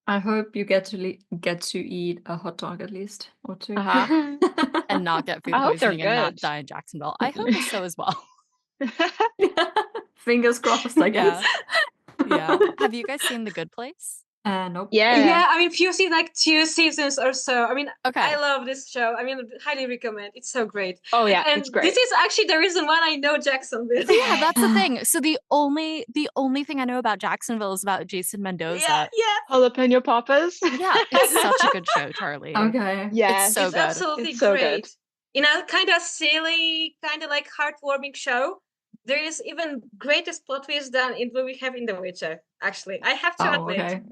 I hope you get to eat a hot dog at least or two. Uh-huh. And not get food I hope they're poisoning and not good. die in Jacksonville. I hope so as well. Fingers crossed, I guess. Yeah. Have you guys seen The Good Place? Nope. Yeah. I mean, like 2 seasons or so. I mean, Okay. I love this show. I mean, highly recommend. It's so great. Oh yeah, And it's great. this is actually the reason why I know Jacksonville. Yeah, that's the thing. So the only thing I know about Jacksonville is about Jason Mendoza. Yeah. Jalapeno poppers. Yeah, it's such a good show, Charlie. Okay. Yeah, It's so It's good. absolutely It's so great. good. In a kind of silly, kind of like heartwarming show, there is even greatest plot twist than in what we have in The Witcher. Actually, I have to admit. Okay.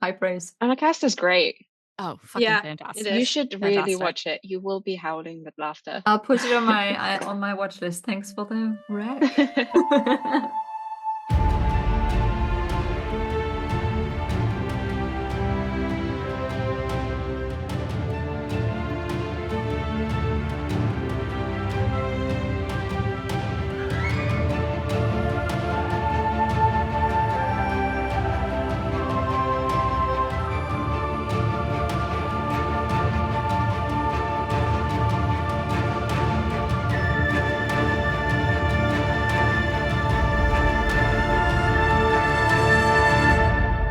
High praise. And the cast is great. Oh, fucking Yeah, fantastic. it is. You should really Fantastic. watch it. You will be howling with laughter. I'll put it on my watch list. Thanks for the rec.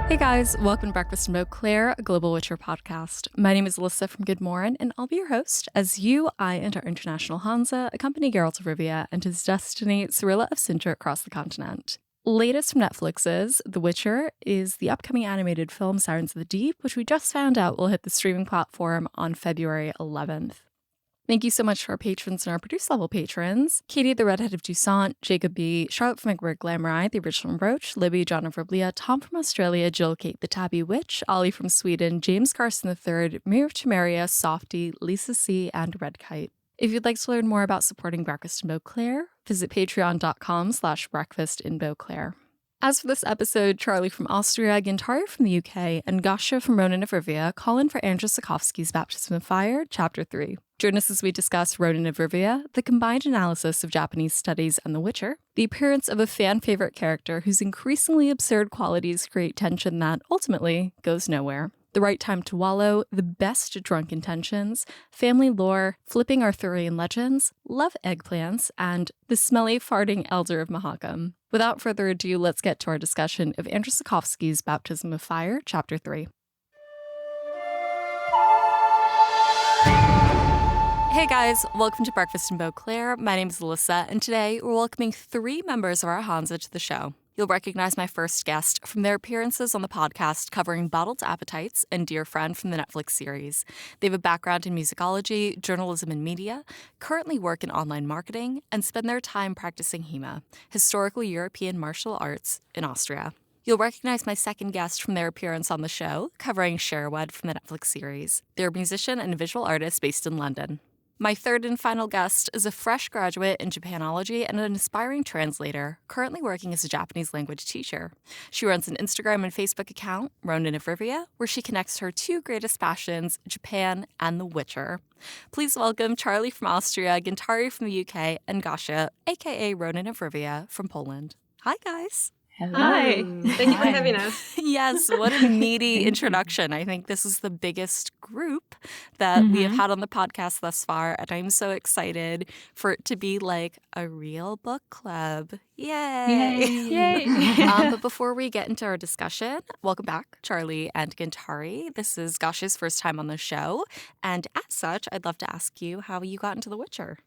Hey guys, welcome to Breakfast in Beauclair, a Global Witcher podcast. My name is Alyssa from Good Morn, and I'll be your host as you, I, and our international Hansa accompany Geralt of Rivia and his destiny, Cirilla of Sintra, across the continent. Latest from Netflix's The Witcher is the upcoming animated film Sirens of the Deep, which we just found out will hit the streaming platform on February 11th. Thank you so much to our patrons and our produce level patrons. Katie, the Redhead of Toussaint, Jacob B., Charlotte from McWhirr Glamorai, the original Brooch, Libby, John of Riblia, Tom from Australia, Jill Kate, the Tabby Witch, Ollie from Sweden, James Carson III, Mir of Temeria, Softy, Lisa C., and Red Kite. If you'd like to learn more about supporting Breakfast in Beauclair, visit patreon.com/breakfastinbeauclair. As for this episode, Charli from Austria, Gintare from the UK, and Gosia from Ronin of Rivia call in for Andrzej Sapkowski's Baptism of Fire, Chapter 3. Join us as we discuss Ronin of Rivia, the combined analysis of Japanese studies and The Witcher, the appearance of a fan-favorite character whose increasingly absurd qualities create tension that, ultimately, goes nowhere, the right time to wallow, the best drunk intentions, family lore, flipping Arthurian legends, love eggplants, and the smelly farting Elder of Mahakam. Without further ado, let's get to our discussion of Andrzej Sapkowski's Baptism of Fire, Chapter 3. Hey guys, welcome to Breakfast in Beauclair. My name is Alyssa, and today we're welcoming 3 members of our Hansa to the show. You'll recognize my first guest from their appearances on the podcast covering Bottled Appetites and Dear Friend from the Netflix series. They have a background in musicology, journalism, and media, currently work in online marketing, and spend their time practicing HEMA, Historical European Martial Arts, in Austria. You'll recognize my second guest from their appearance on the show, covering Sherwood from the Netflix series. They're a musician and a visual artist based in London. My third and final guest is a fresh graduate in Japanology and an aspiring translator, currently working as a Japanese language teacher. She runs an Instagram and Facebook account, Ronin of Rivia, where she connects her 2 greatest passions, Japan and The Witcher. Please welcome Charli from Austria, Gintare from the UK, and Gosia, aka Ronin of Rivia, from Poland. Hi, guys. Hello. Hi. Thank you for having us. Yes, what a meaty introduction. I think this is the biggest group that we have had on the podcast thus far, and I'm so excited for it to be like a real book club. Yay! Yay. But before we get into our discussion, welcome back, Charli and Gintare. This is Goshia's first time on the show, and as such, I'd love to ask you how you got into The Witcher.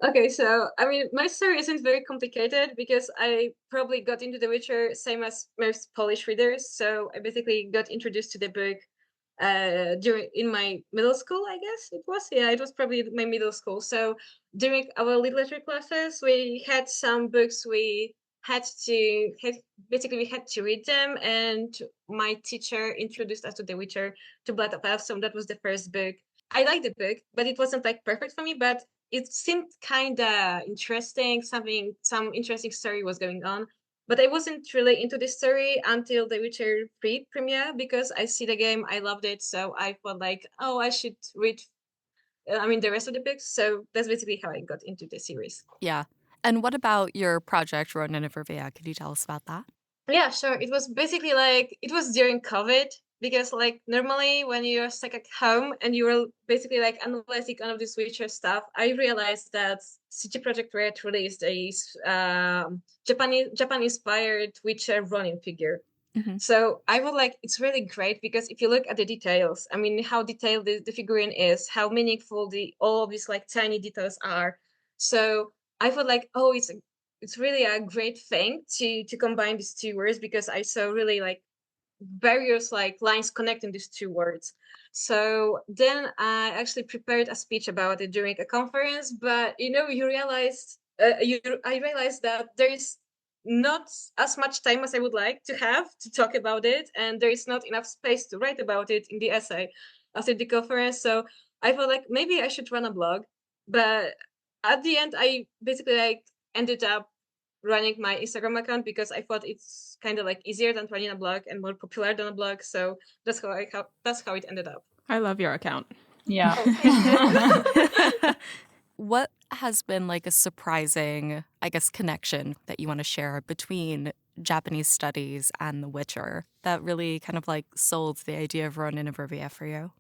Okay, so I mean, my story isn't very complicated because I probably got into The Witcher same as most Polish readers. So I basically got introduced to the book in my middle school, I guess it was. Yeah, it was probably my middle school. So during our literature classes, we had some books we basically we had to read them, and my teacher introduced us to The Witcher, to Blood of Elves. So that was the first book. I liked the book, but it wasn't like perfect for me, but it seemed kind of interesting. Some interesting story was going on, but I wasn't really into this story until The Witcher 3 premiere, because I see the game, I loved it, so I felt like, oh, I should read the rest of the books. So that's basically how I got into the series. Yeah. And what about your project, Ronin of Rivia? Could you tell us about that? Yeah, sure. It was basically like, it was during COVID, because like normally when you're stuck at home and you're basically like analyzing all of this Witcher stuff, I realized that CG Projekt Red released a Japan inspired Witcher Ronin figure. Mhm. So I would like, it's really great because if you look at the details, I mean, how detailed the figurine is, how meaningful all of these like tiny details are. So I felt like, oh, it's really a great thing to combine these two words, because I saw really like various like lines connecting these two words. So then I actually prepared a speech about it during a conference, but I realized that there is not as much time as I would like to have to talk about it, and there is not enough space to write about it in the essay after the conference. So I felt like maybe I should run a blog, but at the end I basically like ended up running my Instagram account because I thought it's kind of like easier than running a blog and more popular than a blog. So that's how it ended up. I love your account. Yeah. What has been like a surprising, I guess, connection that you want to share between Japanese studies and The Witcher that really kind of like sold the idea of Ronin of Rivia for you?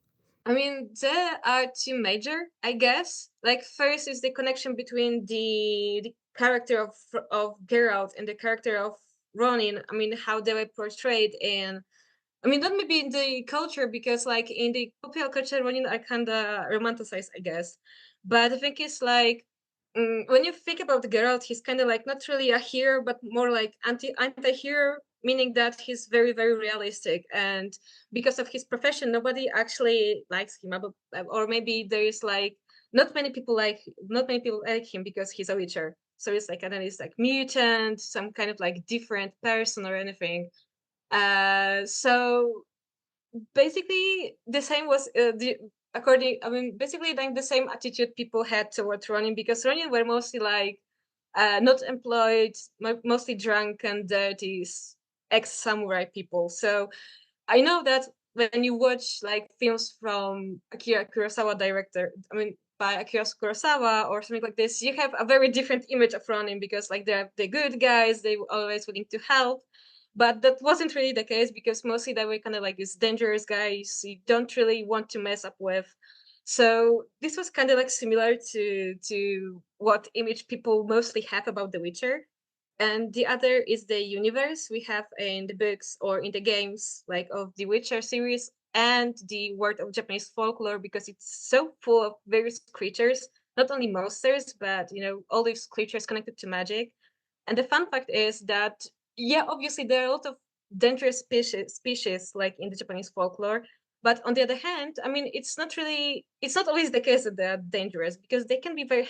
I mean, there are two major, I guess. Like first is the connection between the character of Geralt and the character of Ronin. I mean, how they were portrayed in, I mean, not maybe in the culture, because like in the popular culture, Ronin are kind of romanticized, I guess. But I think it's like, when you think about Geralt, he's kind of like not really a hero, but more like anti-hero, meaning that he's very, very realistic. And because of his profession, nobody actually likes him. Or maybe there is like, not many people like him because he's a witcher. So it's like, and then it's like mutant, some kind of like different person or anything. So basically the same was basically like the same attitude people had towards Ronin, because Ronin were mostly like not employed, mostly drunk and dirty ex-samurai people. So I know that when you watch like films from Akira Kurosawa by Akira Kurosawa or something like this, you have a very different image of Ronin, because like they're the good guys, they were always willing to help. But that wasn't really the case, because mostly they were kind of like these dangerous guys you don't really want to mess up with. So this was kind of like similar to what image people mostly have about The Witcher. And the other is the universe we have in the books or in the games, like of the Witcher series and the world of Japanese folklore, because it's so full of various creatures, not only monsters, but all these creatures connected to magic. And the fun fact is that, yeah, obviously there are a lot of dangerous species like in the Japanese folklore. But on the other hand, I mean, it's not always the case that they're dangerous, because they can be very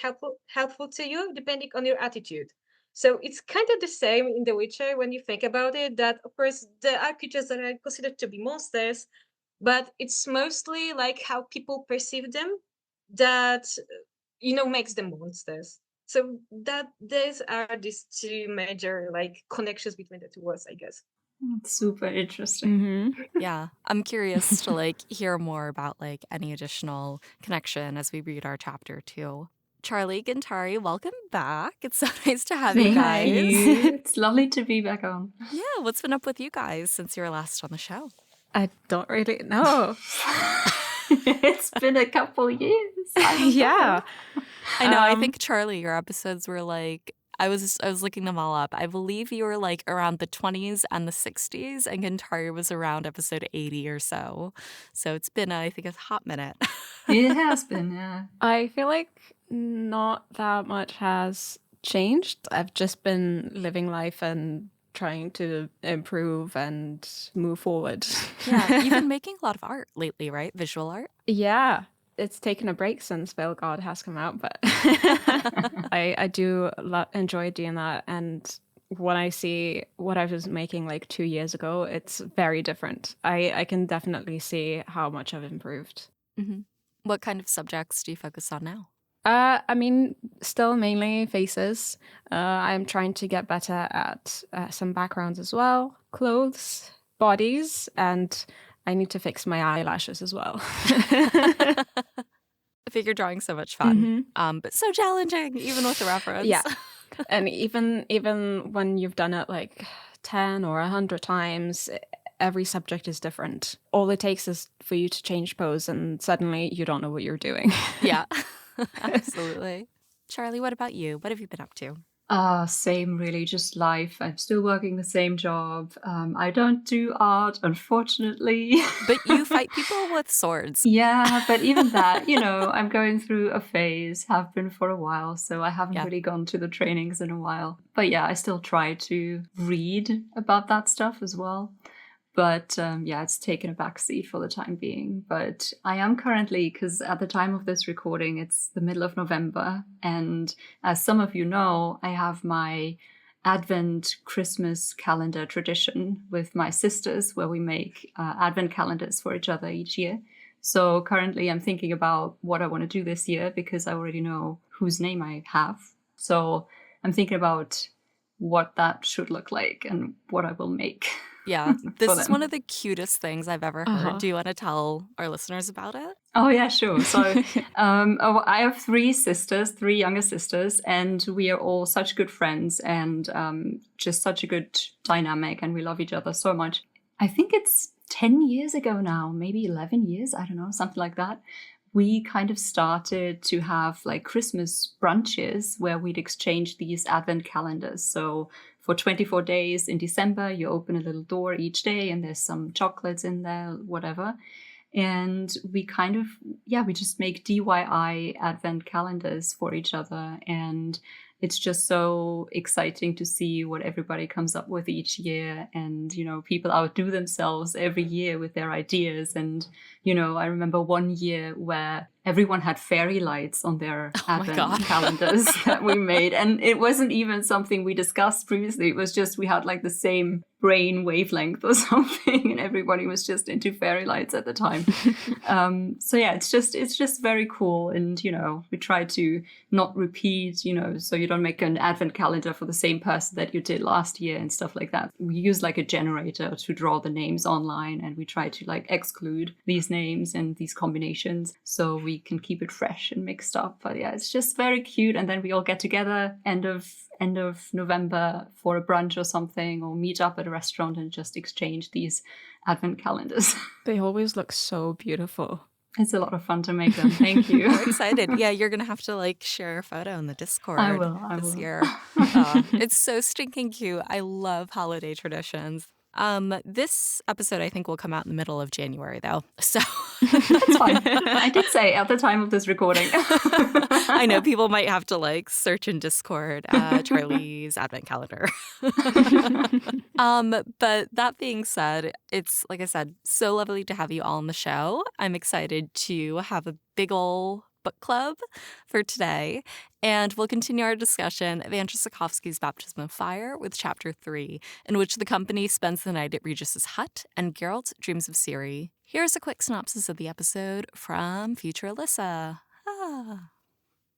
helpful to you depending on your attitude. So it's kind of the same in The Witcher when you think about it, that of course there are creatures that are considered to be monsters, but it's mostly like how people perceive them that makes them monsters. So that these are these two major like connections between the two worlds, I guess. That's super interesting. Yeah, I'm curious to like hear more about like any additional connection as we read our chapter too. Charli, Gintare, welcome back. It's so nice to have you guys. Thank you. It's lovely to be back on. Yeah, what's been up with you guys since you were last on the show? I don't really know. It's been a couple years. Yeah. I know. I think Charli, your episodes were like, I was looking them all up. I believe you were like around the 20s and the 60s, and Gintare was around episode 80 or so. So it's been, I think, a hot minute. It has been, yeah. I feel like not that much has changed. I've just been living life and trying to improve and move forward. Yeah, you've been making a lot of art lately, right? Visual art? Yeah. It's taken a break since Veil God has come out, but I do enjoy doing that. And when I see what I was making like 2 years ago, it's very different. I can definitely see how much I've improved. Mm-hmm. What kind of subjects do you focus on now? I mean, still mainly faces. I'm trying to get better at some backgrounds as well, clothes, bodies, and I need to fix my eyelashes as well. I figure drawing's so much fun, but so challenging, even with the reference. Yeah, and even when you've done it like 10 or 100 times, every subject is different. All it takes is for you to change pose and suddenly you don't know what you're doing. Yeah, absolutely. Charli, what about you? What have you been up to? Same, really, just life. I'm still working the same job. I don't do art, unfortunately. But you fight people with swords. Yeah, but even that, I'm going through a phase, have been for a while, so I haven't Yeah. really gone to the trainings in a while. But yeah, I still try to read about that stuff as well. But it's taken a backseat for the time being. But I am currently, because at the time of this recording, it's the middle of November. And as some of you know, I have my Advent Christmas calendar tradition with my sisters, where we make Advent calendars for each other each year. So currently I'm thinking about what I want to do this year, because I already know whose name I have. So I'm thinking about what that should look like and what I will make. Yeah, this is them. one of the cutest things I've ever heard. Do you want to tell our listeners about it? Oh, yeah, sure. So I have three younger sisters, and we are all such good friends and just such a good dynamic, and we love each other so much. I think it's 10 years ago now, maybe 11 years, I don't know, something like that. We kind of started to have like Christmas brunches where we'd exchange these Advent calendars. So for 24 days in December, you open a little door each day and there's some chocolates in there, whatever. And we kind of, we just make DIY Advent calendars for each other. And it's just so exciting to see what everybody comes up with each year. And, people outdo themselves every year with their ideas. And, I remember one year where everyone had fairy lights on their Advent calendars that we made. And it wasn't even something we discussed previously. It was just we had like the same brain wavelength or something, and everybody was just into fairy lights at the time. It's just very cool. And, we try to not repeat, so you don't make an Advent calendar for the same person that you did last year and stuff like that. We use like a generator to draw the names online, and we try to like exclude these names and these combinations so we can keep it fresh and mixed up. But yeah, it's just very cute. And then we all get together end of November for a brunch or something, or meet up at a restaurant and just exchange these Advent calendars. They always look so beautiful. It's a lot of fun to make them. Thank you. I'm excited. Yeah, you're going to have to like share a photo in the Discord I will. this year. It's so stinking cute. I love holiday traditions. This episode, I think, will come out in the middle of January, though. So that's fine. I did say at the time of this recording. I know people might have to like search in Discord Charli's Advent calendar. But that being said, it's like I said, so lovely to have you all on the show. I'm excited to have a big ol' book club for today, and we'll continue our discussion of Andrzej Sapkowski's Baptism of Fire with Chapter 3, in which the company spends the night at Regis's hut and Geralt dreams of Ciri. Here's a quick synopsis of the episode from future Alyssa.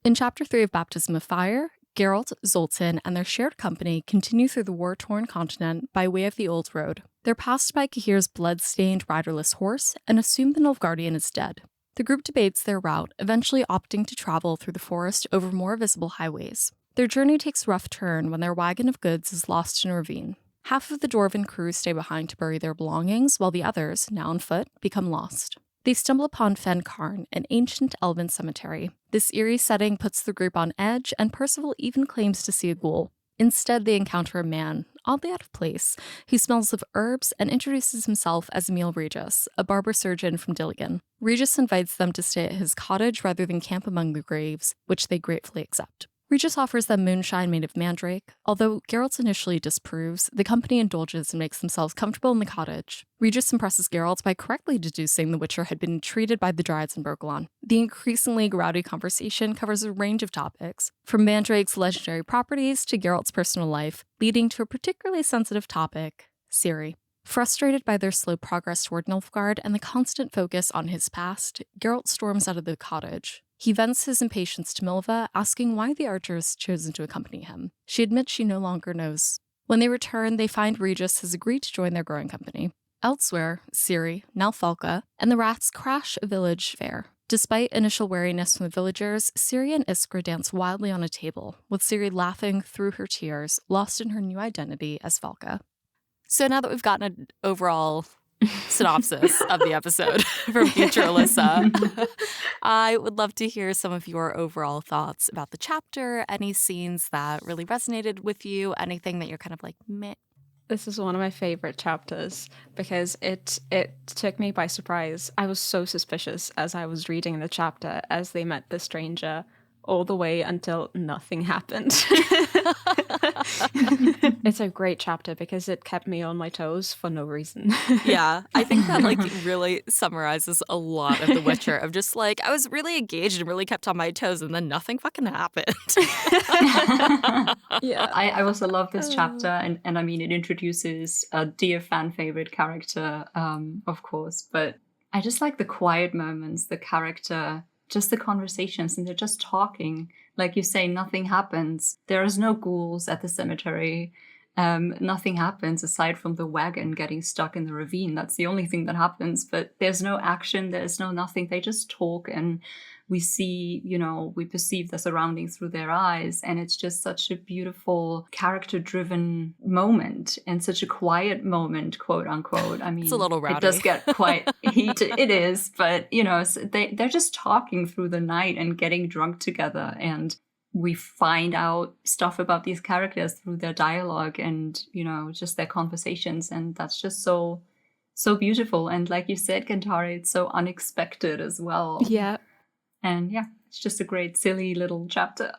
In Chapter 3 of Baptism of Fire, Geralt, Zoltan, and their shared company continue through the war-torn continent by way of the Old Road. They're passed by Cahir's blood-stained riderless horse and assume the Nilfgaardian is dead. The group debates their route, eventually opting to travel through the forest over more visible highways. Their journey takes a rough turn when their wagon of goods is lost in a ravine. Half of the dwarven crew stay behind to bury their belongings, while the others, now on foot, become lost. They stumble upon Fen Karn, an ancient elven cemetery. This eerie setting puts the group on edge, and Percival even claims to see a ghoul. Instead, they encounter a man, oddly out of place, who smells of herbs and introduces himself as Emil Regis, a barber surgeon from Dilligan. Regis invites them to stay at his cottage rather than camp among the graves, which they gratefully accept. Regis offers them moonshine made of mandrake. Although Geralt initially disapproves, the company indulges and makes themselves comfortable in the cottage. Regis impresses Geralt by correctly deducing the Witcher had been treated by the Dryads in Bergelon. The increasingly rowdy conversation covers a range of topics, from mandrake's legendary properties to Geralt's personal life, leading to a particularly sensitive topic, Ciri. Frustrated by their slow progress toward Nilfgaard and the constant focus on his past, Geralt storms out of the cottage. He vents his impatience to Milva, asking why the archer has chosen to accompany him. She admits she no longer knows. When they return, they find Regis has agreed to join their growing company. Elsewhere, Ciri, now Falca, and the rats crash a village fair. Despite initial wariness from the villagers, Ciri and Iskra dance wildly on a table, with Ciri laughing through her tears, lost in her new identity as Falca. So now that we've gotten an overall synopsis of the episode from future Alyssa, I would love to hear some of your overall thoughts about the chapter, any scenes that really resonated with you, anything that you're kind of like, meh. This is one of my favorite chapters because it took me by surprise. I was so suspicious as I was reading the chapter as they met the stranger all the way until nothing happened. It's a great chapter because it kept me on my toes for no reason. Yeah, I think that like really summarizes a lot of The Witcher of just like, I was really engaged and really kept on my toes and then nothing fucking happened. Yeah. I also love this chapter, and I mean, it introduces a dear fan favorite character, of course, but I just like the quiet moments, the character, just the conversations, and they're just talking. Like you say, nothing happens. There is no ghouls at the cemetery. Nothing happens aside from the wagon getting stuck in the ravine. That's the only thing that happens, but there's no action, there's no nothing. They just talk, and we see, we perceive the surroundings through their eyes. And it's just such a beautiful character-driven moment and such a quiet moment, quote unquote. I mean, it's a little rowdy. It does get quite heated. It is, but, they're just talking through the night and getting drunk together. And we find out stuff about these characters through their dialogue and, just their conversations. And that's just so beautiful. And like you said, Gintare, it's so unexpected as well. Yeah. And yeah, it's just a great, silly little chapter.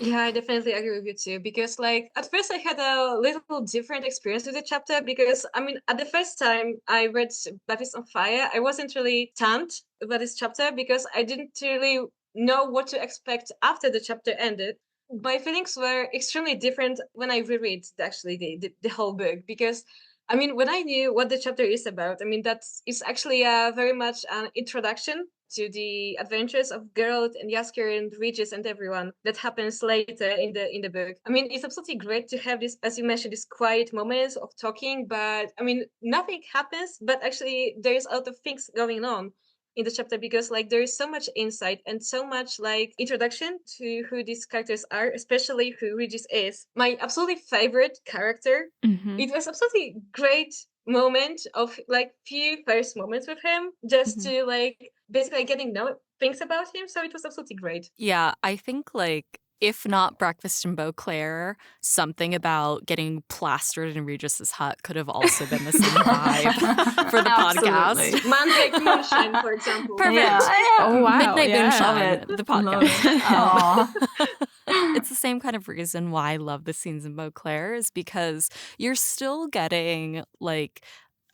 Yeah, I definitely agree with you too. Because like at first I had a little different experience with the chapter because I mean at the first time I read Blood is on Fire, I wasn't really stunned about this chapter because I didn't really know what to expect after the chapter ended. My feelings were extremely different when I reread actually the whole book because I mean when I knew what the chapter is about, I mean that's it's actually very much an introduction to the adventures of Geralt and Jaskier and Regis and everyone that happens later in the book. I mean, it's absolutely great to have this, as you mentioned, these quiet moments of talking, but I mean, nothing happens, but actually there is a lot of things going on in the chapter because like there is so much insight and so much like introduction to who these characters are, especially who Regis is. My absolutely favorite character. Mm-hmm. It was absolutely great moment of like few first moments with him just to like basically getting know things about him. So it was absolutely great. Yeah, I think like if not Breakfast in Beauclair, something about getting plastered in Regis's hut could have also been the same vibe for the podcast. Mandrake Moonshine, for example. Perfect. Yeah. Oh, wow. Midnight Yeah. Moonshine, the podcast. Aw. It's the same kind of reason why I love the scenes in Beauclair is because you're still getting like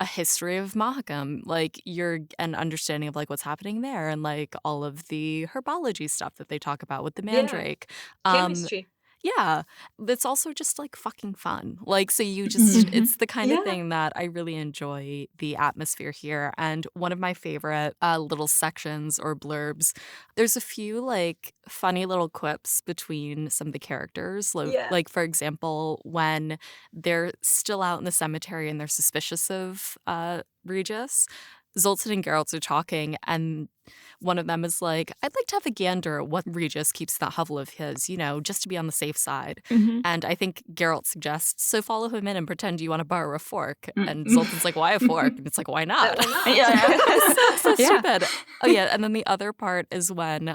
a history of Mahakam, like you're an understanding of like what's happening there and like all of the herbology stuff that they talk about with the mandrake. Chemistry. Yeah, it's also just like fucking fun. Like, so you just, it's the kind of Yeah. thing that I really enjoy the atmosphere here. And one of my favorite little sections or blurbs, there's a few like funny little quips between some of the characters. Yeah. Like, for example, when they're still out in the cemetery and they're suspicious of Regis, Zoltan and Geralt are talking, and one of them is like, I'd like to have a gander at what Regis keeps that hovel of his, just to be on the safe side. Mm-hmm. And I think Geralt suggests, so follow him in and pretend you want to borrow a fork. And Zoltan's like, why a fork? And it's like, why not? Yeah. so Yeah. stupid. Oh, yeah. And then the other part is when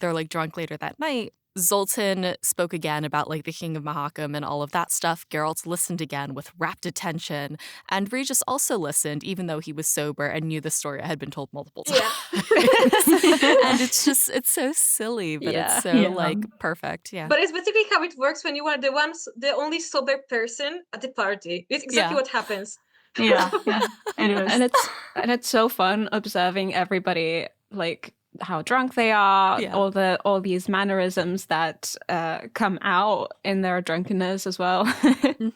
they're like drunk later that night. Zoltan spoke again about like the King of Mahakam and all of that stuff. Geralt listened again with rapt attention. And Regis also listened, even though he was sober and knew the story had been told multiple times. And it's so silly, but it's so like perfect. Yeah. But it's basically how it works when you are the only sober person at the party. It's exactly what happens. Yeah, it is. And it's so fun observing everybody like how drunk they are, all these mannerisms that come out in their drunkenness as well.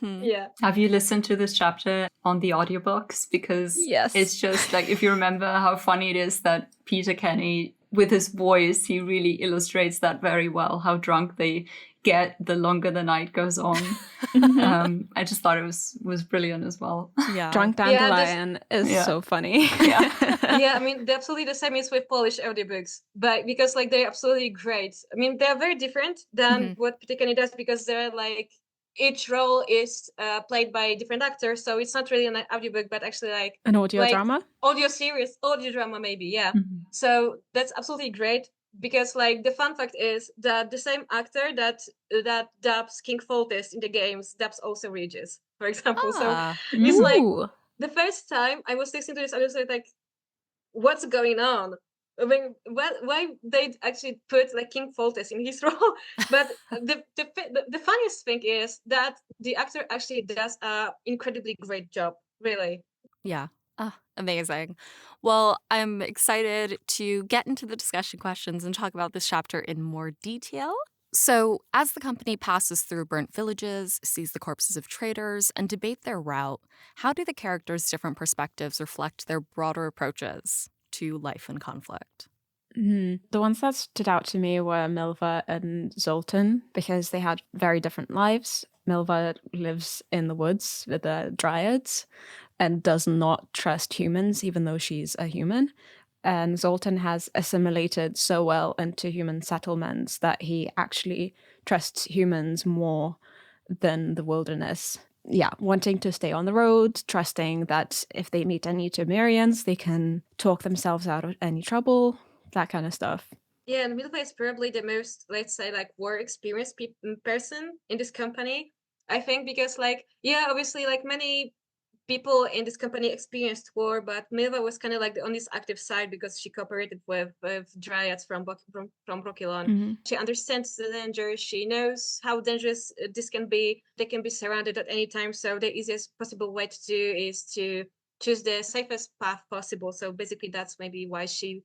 Yeah. Have you listened to this chapter on the audiobooks? Because Yes. it's just like, if you remember how funny it is that Peter Kenny, with his voice, he really illustrates that very well, how drunk they get the longer the night goes on. I just thought it was brilliant as well. Yeah. Drunk Dandelion is so funny. Yeah. Yeah, I mean, absolutely the same is with Polish audiobooks, but because like they're absolutely great. I mean, they're very different than what Peter Kenny does because they're like each role is played by a different actor, so it's not really an audiobook, but actually like An audio like drama? audio series, audio drama maybe, yeah. Mhm. So that's absolutely great because like the fun fact is that the same actor that dubs King Foltest in the games dubs also Regis, for example. So Ah, it's like Ooh. the first time I was listening to this, I was like, what's going on? I mean, why they actually put like King Foltest in his role? But the funniest thing is that the actor actually does a incredibly great job, really. yeah. Ah, amazing. Well, I'm excited to get into the discussion questions and talk about this chapter in more detail. So, as the company passes through burnt villages, sees the corpses of traitors, and debate their route, how do the characters' different perspectives reflect their broader approaches to life and conflict? The ones that stood out to me were Milva and Zoltan because they had very different lives. Milva lives in the woods with the dryads and does not trust humans, even though she's a human. And Zoltan has assimilated so well into human settlements that he actually trusts humans more than the wilderness. Yeah, wanting to stay on the road, trusting that if they meet any Temerians, they can talk themselves out of any trouble, that kind of stuff. Yeah, and Milva is probably the most, let's say, like war experienced person in this company. I think because, like, yeah, obviously, like many people in this company experienced war, but Milva was kind of like on this active side because she cooperated with dryads from Brokilon. Mm-hmm. She understands the danger. She knows how dangerous this can be. They can be surrounded at any time. So the easiest possible way to do is to choose the safest path possible. So basically, that's maybe why she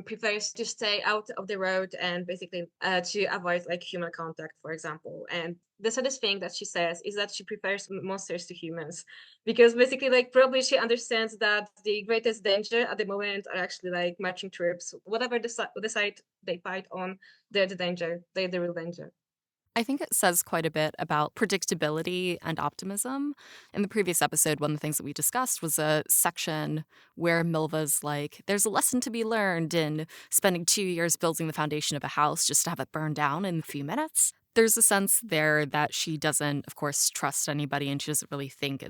prefers to stay out of the road and basically to avoid like human contact, for example. And the saddest thing that she says is that she prefers monsters to humans because basically like probably she understands that the greatest danger at the moment are actually like marching troops, whatever the side they fight on, they're the danger, they're the real danger. I think it says quite a bit about predictability and optimism. In the previous episode, one of the things that we discussed was a section where Milva's like, there's a lesson to be learned in spending 2 years building the foundation of a house just to have it burn down in a few minutes. There's a sense there that she doesn't, of course, trust anybody, and she doesn't really think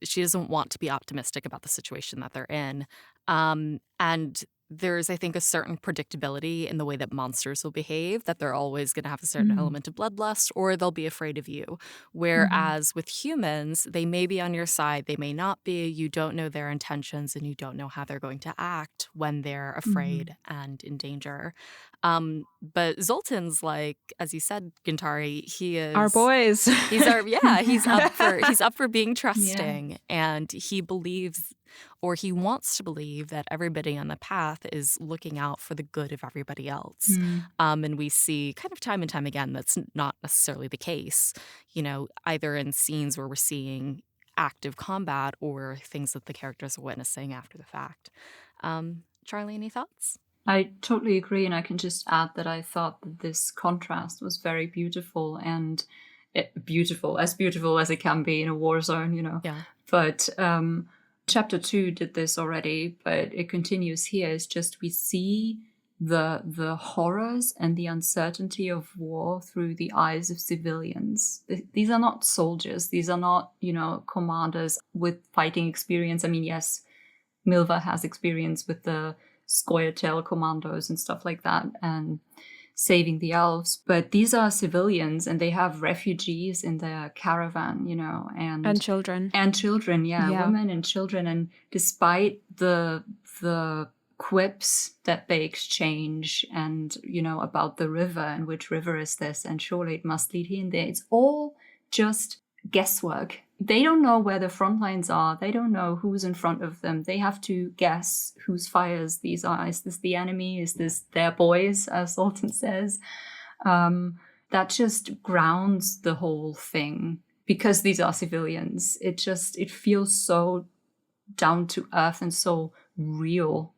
she doesn't want to be optimistic about the situation that they're in. And there's, I think, a certain predictability in the way that monsters will behave, that they're always going to have a certain element of bloodlust or they'll be afraid of you. Whereas with humans, they may be on your side, they may not be. You don't know their intentions and you don't know how they're going to act when they're afraid and in danger. But Zoltan's like, as you said, Gintare, he is Our boys. He's he's up for being trusting, and he believes, or he wants to believe, that everybody on the path is looking out for the good of everybody else. And we see kind of time and time again that's not necessarily the case, either in scenes where we're seeing active combat or things that the characters are witnessing after the fact. Charli, any thoughts? I totally agree, and I can just add that I thought that this contrast was very beautiful, and beautiful as it can be in a war zone, Yeah. But chapter 2 did this already, but it continues here. It's just we see the horrors and the uncertainty of war through the eyes of civilians. These are not soldiers. These are not, commanders with fighting experience. I mean, yes, Milva has experience with the Scoia'tael commandos and stuff like that, and saving the elves. But these are civilians, and they have refugees in their caravan, And children. And children, yeah, women and children. And despite the quips that they exchange and, about the river and which river is this, and surely it must lead here and there, it's all just guesswork. They don't know where the front lines are. They don't know who's in front of them. They have to guess whose fires these are. Is this the enemy? Is this their boys, as Zoltan says? That just grounds the whole thing. Because these are civilians, it feels so down to earth and so real,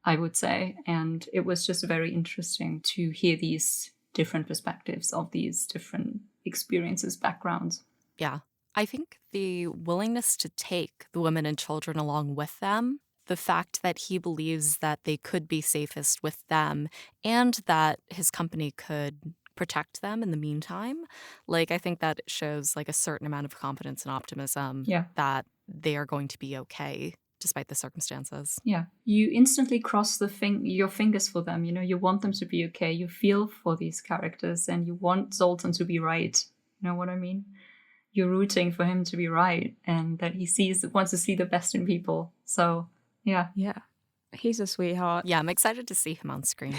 I would say. And it was just very interesting to hear these different perspectives of these different experiences, backgrounds. Yeah. I think the willingness to take the women and children along with them, the fact that he believes that they could be safest with them, and that his company could protect them in the meantime. Like, I think that shows like a certain amount of confidence and optimism that they are going to be okay despite the circumstances. Yeah, you instantly cross your fingers for them. You know, you want them to be okay. You feel for these characters and you want Zoltan to be right. You know what I mean? You're rooting for him to be right and that he wants to see the best in people. So, yeah. Yeah. He's a sweetheart. Yeah, I'm excited to see him on screen.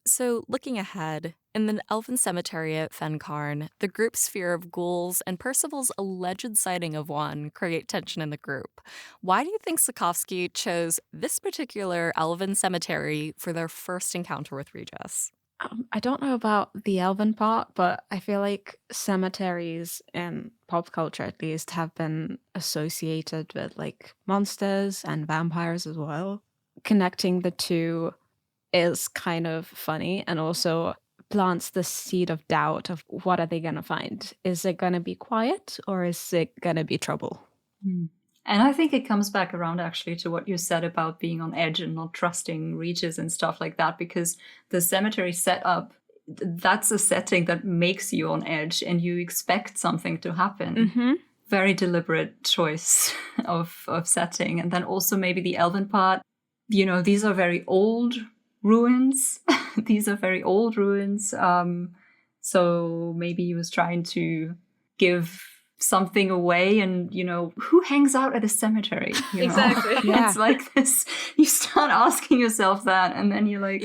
So looking ahead, in the Elven Cemetery at Fencarn, the group's fear of ghouls and Percival's alleged sighting of one create tension in the group. Why do you think Sapkowski chose this particular Elven cemetery for their first encounter with Regis? I don't know about the elven part, but I feel like cemeteries in pop culture, at least, have been associated with like monsters and vampires as well. Connecting the two is kind of funny and also plants the seed of doubt of what are they going to find? Is it going to be quiet or is it going to be trouble? And I think it comes back around actually to what you said about being on edge and not trusting Regis and stuff like that, because the cemetery setup, that's a setting that makes you on edge and you expect something to happen. Very deliberate choice of setting. And then also maybe the elven part, you know, these are very old ruins. These are very old ruins. So maybe he was trying to give something away, and you know, who hangs out at a cemetery? You know? Exactly. Yeah. It's like this, you start asking yourself that and then you're like,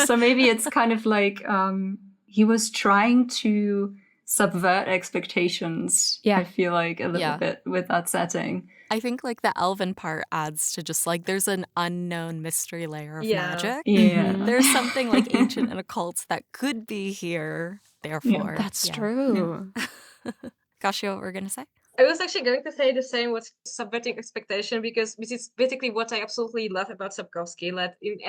so maybe it's kind of like he was trying to subvert expectations. I feel like a little bit with that setting. I think like the elven part adds to just like there's an unknown mystery layer of magic. There's something like ancient and occult that could be here, therefore. That's true. Gosia, what were we going to say? I was actually going to say the same with subverting expectation, because this is basically what I absolutely love about Sapkowski. Like in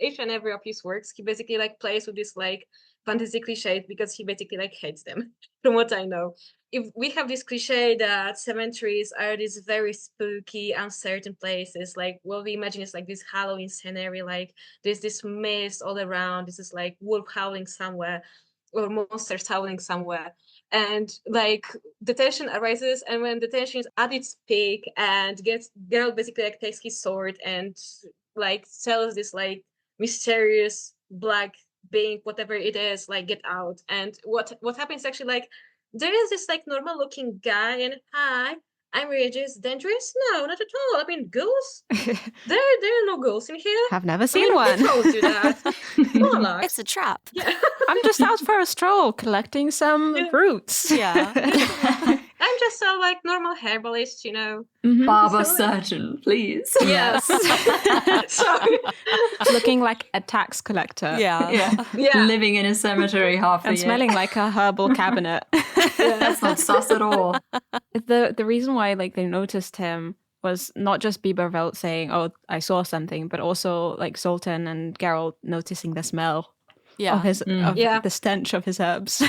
each and every of his works, he basically like plays with this like fantasy cliches because he basically like hates them, from what I know. If we have this cliche that cemeteries are these very spooky, uncertain places, like what we imagine is like this Halloween scenario, like there's this mist all around, this is like wolf howling somewhere or monsters howling somewhere. And like the tension arises, and when the tension is at its peak and Geralt basically like takes his sword and like tells this like mysterious black being, whatever it is, like get out. And what happens actually, like there is this like normal looking guy and hi, I'm Regis. Dangerous? No, not at all. I mean, ghouls? there are no ghouls in here. I've never seen one. Who told you that? Bollocks. It's a trap. Yeah. I'm just out for a stroll collecting some roots. Yeah. I'm just a like normal herbalist, you know. Barber surgeon, please. Yes. Sorry. Looking like a tax collector. Yeah. Living in a cemetery half the And year. smelling like a herbal cabinet. That's not sus at all. The reason why like they noticed him was not just Bieberveld saying, "Oh, I saw something," but also like Zoltan and Geralt noticing the smell of his the stench of his herbs.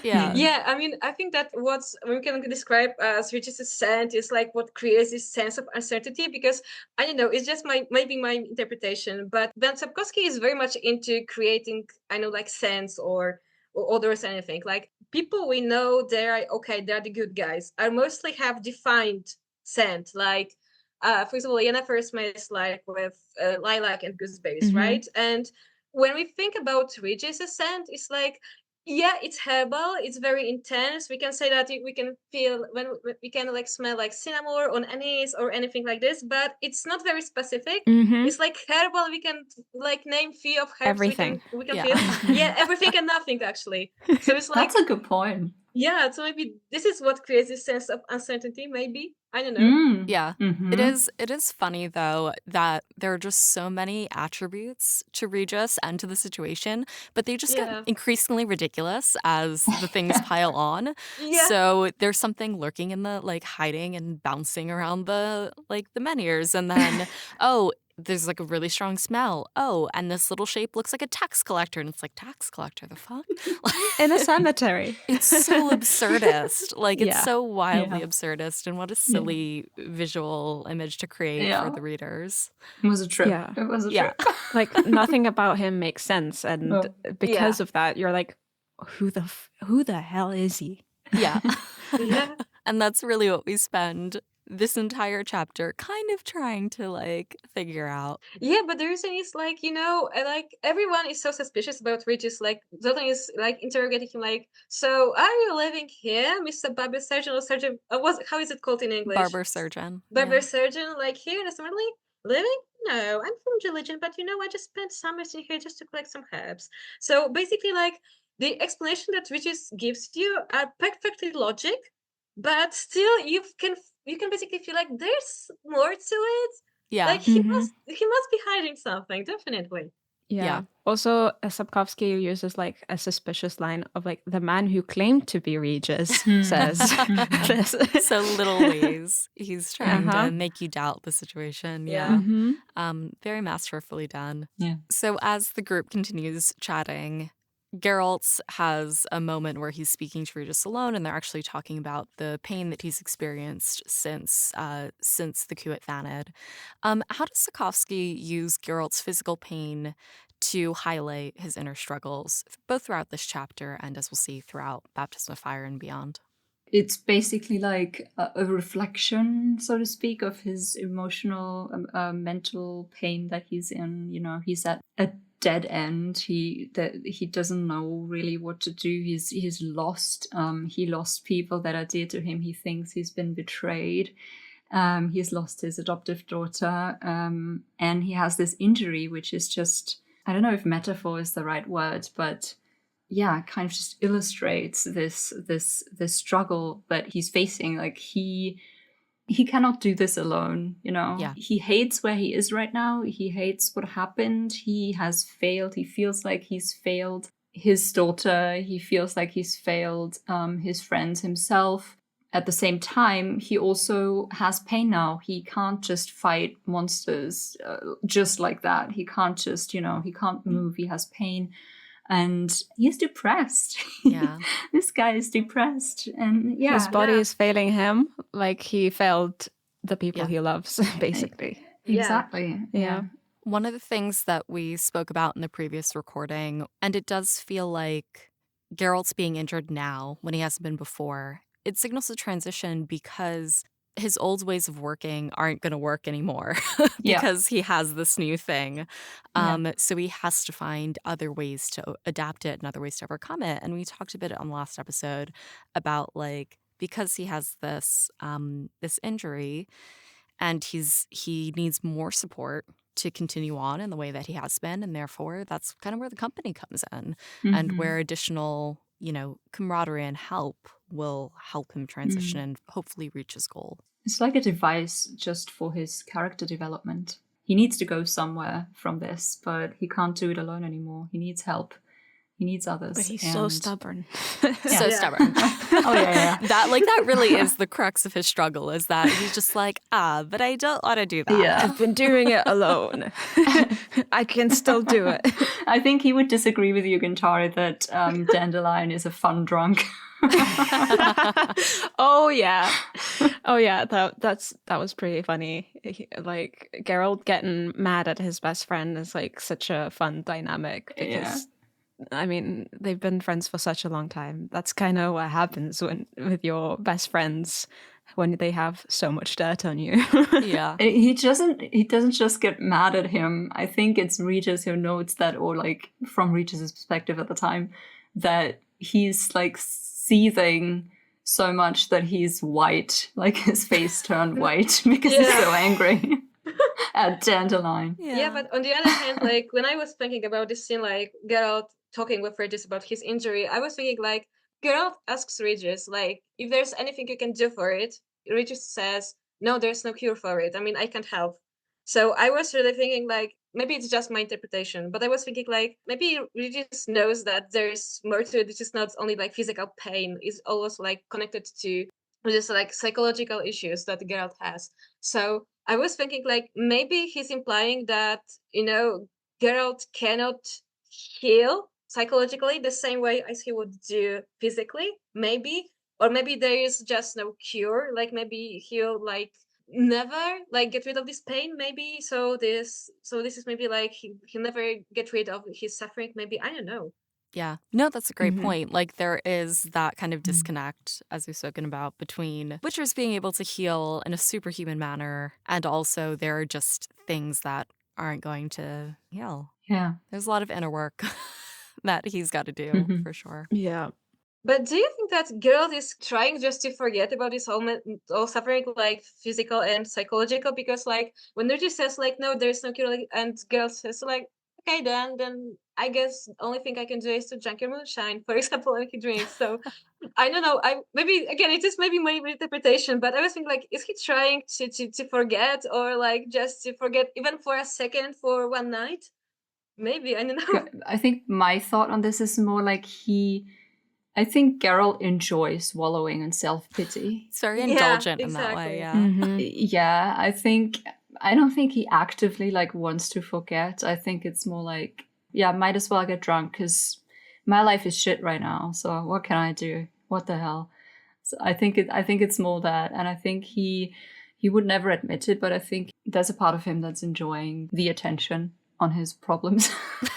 Yeah, I mean, I think that what we can describe as Regis' scent is like what creates this sense of uncertainty, because I don't know, it's just maybe my interpretation, but Ben Sapkowski is very much into creating, I know, like scents or odors, anything. Like people we know they're the good guys, are mostly have defined scent. Like for example, Yennefer smells like with lilac and gooseberries, right? And when we think about Regis' scent, it's like, yeah, it's herbal, it's very intense. We can say that we can feel when we can like smell like cinnamon or anise or anything like this, but it's not very specific. It's like herbal. We can like name few of herbs. Everything. We can feel. Yeah, everything and nothing actually. So it's like, That's a good point. yeah, so maybe this is what creates this sense of uncertainty, maybe. I don't know. Yeah. It is funny though that there are just so many attributes to Regis and to the situation, but they just get increasingly ridiculous as the things pile on. So there's something lurking in the like hiding and bouncing around the like the menhirs, and then there's like a really strong smell. Oh, and this little shape looks like a tax collector. And it's like, tax collector, the fuck? In a cemetery. It's so absurdist. Like, it's Yeah. so wildly Yeah. absurdist. And what a silly visual image to create for Yeah. the readers. It was a trip. Yeah. It was a Yeah. trip. Like, nothing about him makes sense. And No. because of that, you're like, who the hell is he? Yeah. Yeah. And that's really what we spend this entire chapter kind of trying to like figure out. Yeah, but the reason is like, like everyone is so suspicious about Regis. Like Zoltan is like interrogating him, like, so are you living here, Mr. Barber Surgeon or Surgeon? How is it called in English? Barber surgeon. Barber Yeah. surgeon, like here in Smelly? Living? No, I'm from Religion, but I just spent summers in here just to collect some herbs. So basically, like the explanation that Regis gives you are perfectly logic, but still you can basically feel like there's more to it. Yeah. Like he must be hiding something, definitely. Yeah. Also, Sapkowski uses like a suspicious line of like the man who claimed to be Regis says this. So little ways he's trying to make you doubt the situation. Yeah. Very masterfully done. Yeah. So as the group continues chatting, Geralt has a moment where he's speaking to Regis alone, and they're actually talking about the pain that he's experienced since the coup at Thanedd. How does Sapkowski use Geralt's physical pain to highlight his inner struggles, both throughout this chapter and, as we'll see, throughout Baptism of Fire and beyond? It's basically like a reflection, so to speak, of his emotional, mental pain that he's in. He's at a dead end. He doesn't know really what to do. He's lost. He lost people that are dear to him. He thinks he's been betrayed. He's lost his adoptive daughter, and he has this injury, which is just, I don't know if metaphor is the right word, but yeah, kind of just illustrates this struggle that he's facing. Like he cannot do this alone, Yeah. He hates where he is right now. He hates what happened. He has failed. He feels like he's failed his daughter. He feels like he's failed his friends, himself. At the same time, he also has pain now. He can't just fight monsters just like that. He can't just, he can't move. He has pain. And he's depressed. Yeah. This guy is depressed. And yeah. His body is failing him like he failed the people he loves, basically. Exactly. Yeah. One of the things that we spoke about in the previous recording, and it does feel like Geralt's being injured now when he hasn't been before, it signals a transition because his old ways of working aren't going to work anymore because he has this new thing. So he has to find other ways to adapt it and other ways to overcome it. And we talked a bit on the last episode about like, because he has this this injury and he needs more support to continue on in the way that he has been. And therefore, that's kind of where the company comes in and where additional, camaraderie and help will help him transition and hopefully reach his goal. It's like a device just for his character development. He needs to go somewhere from this, but he can't do it alone anymore. He needs help. He needs others. But he's so stubborn. So stubborn. Oh, yeah. That really is the crux of his struggle, is that he's just like, but I don't want to do that. Yeah. I've been doing it alone. I can still do it. I think he would disagree with you, Gintare, that Dandelion is a fun drunk. Oh yeah. That was pretty funny. Like Geralt getting mad at his best friend is like such a fun dynamic because I mean they've been friends for such a long time. That's kind of what happens with your best friends when they have so much dirt on you. Yeah. He doesn't just get mad at him. I think it's Regis who notes that, or like from Regis's perspective at the time, that he's like seething so much that he's white, like his face turned white because he's so angry at Dandelion. Yeah, but on the other hand, like when I was thinking about this scene, like Geralt talking with Regis about his injury, I was thinking like Geralt asks Regis, like, if there's anything you can do for it. Regis says, no, there's no cure for it. I mean, I can't help. So I was really thinking like, maybe it's just my interpretation, but I was thinking like, maybe Regis knows that there's more to it. It's just not only like physical pain. It's always like connected to just like psychological issues that Geralt has. So I was thinking like maybe he's implying that, Geralt cannot heal psychologically the same way as he would do physically, maybe. Or maybe there is just no cure. Like maybe he'll like never like get rid of this pain, maybe. So this is maybe like he'll never get rid of his suffering, maybe. I don't know. Yeah. No, that's a great Mhm. point. Like, there is that kind of disconnect, as we've spoken about, between Witchers being able to heal in a superhuman manner, and also there are just things that aren't going to heal. Yeah. There's a lot of inner work that he's got to do, Mhm. for sure. Yeah. But do you think that Geralt is trying just to forget about his whole suffering, like physical and psychological? Because like when Nerdy says like no, there's no cure, like, and Geralt says like okay, then I guess the only thing I can do is to drink your moonshine, for example, when he drinks. So I don't know. I maybe again it is maybe my interpretation, but I was thinking like is he trying to forget, or like just to forget even for a second, for one night? Maybe, I don't know. I think my thought on this is more like I think Geralt enjoys wallowing in self-pity. It's very Yeah, indulgent in that way, exactly. yeah. Yeah, I don't think he actively like wants to forget. I think it's more like, yeah, might as well get drunk because my life is shit right now. So what can I do? What the hell? So I think it's more that, and I think he would never admit it, but I think there's a part of him that's enjoying the attention on his problems.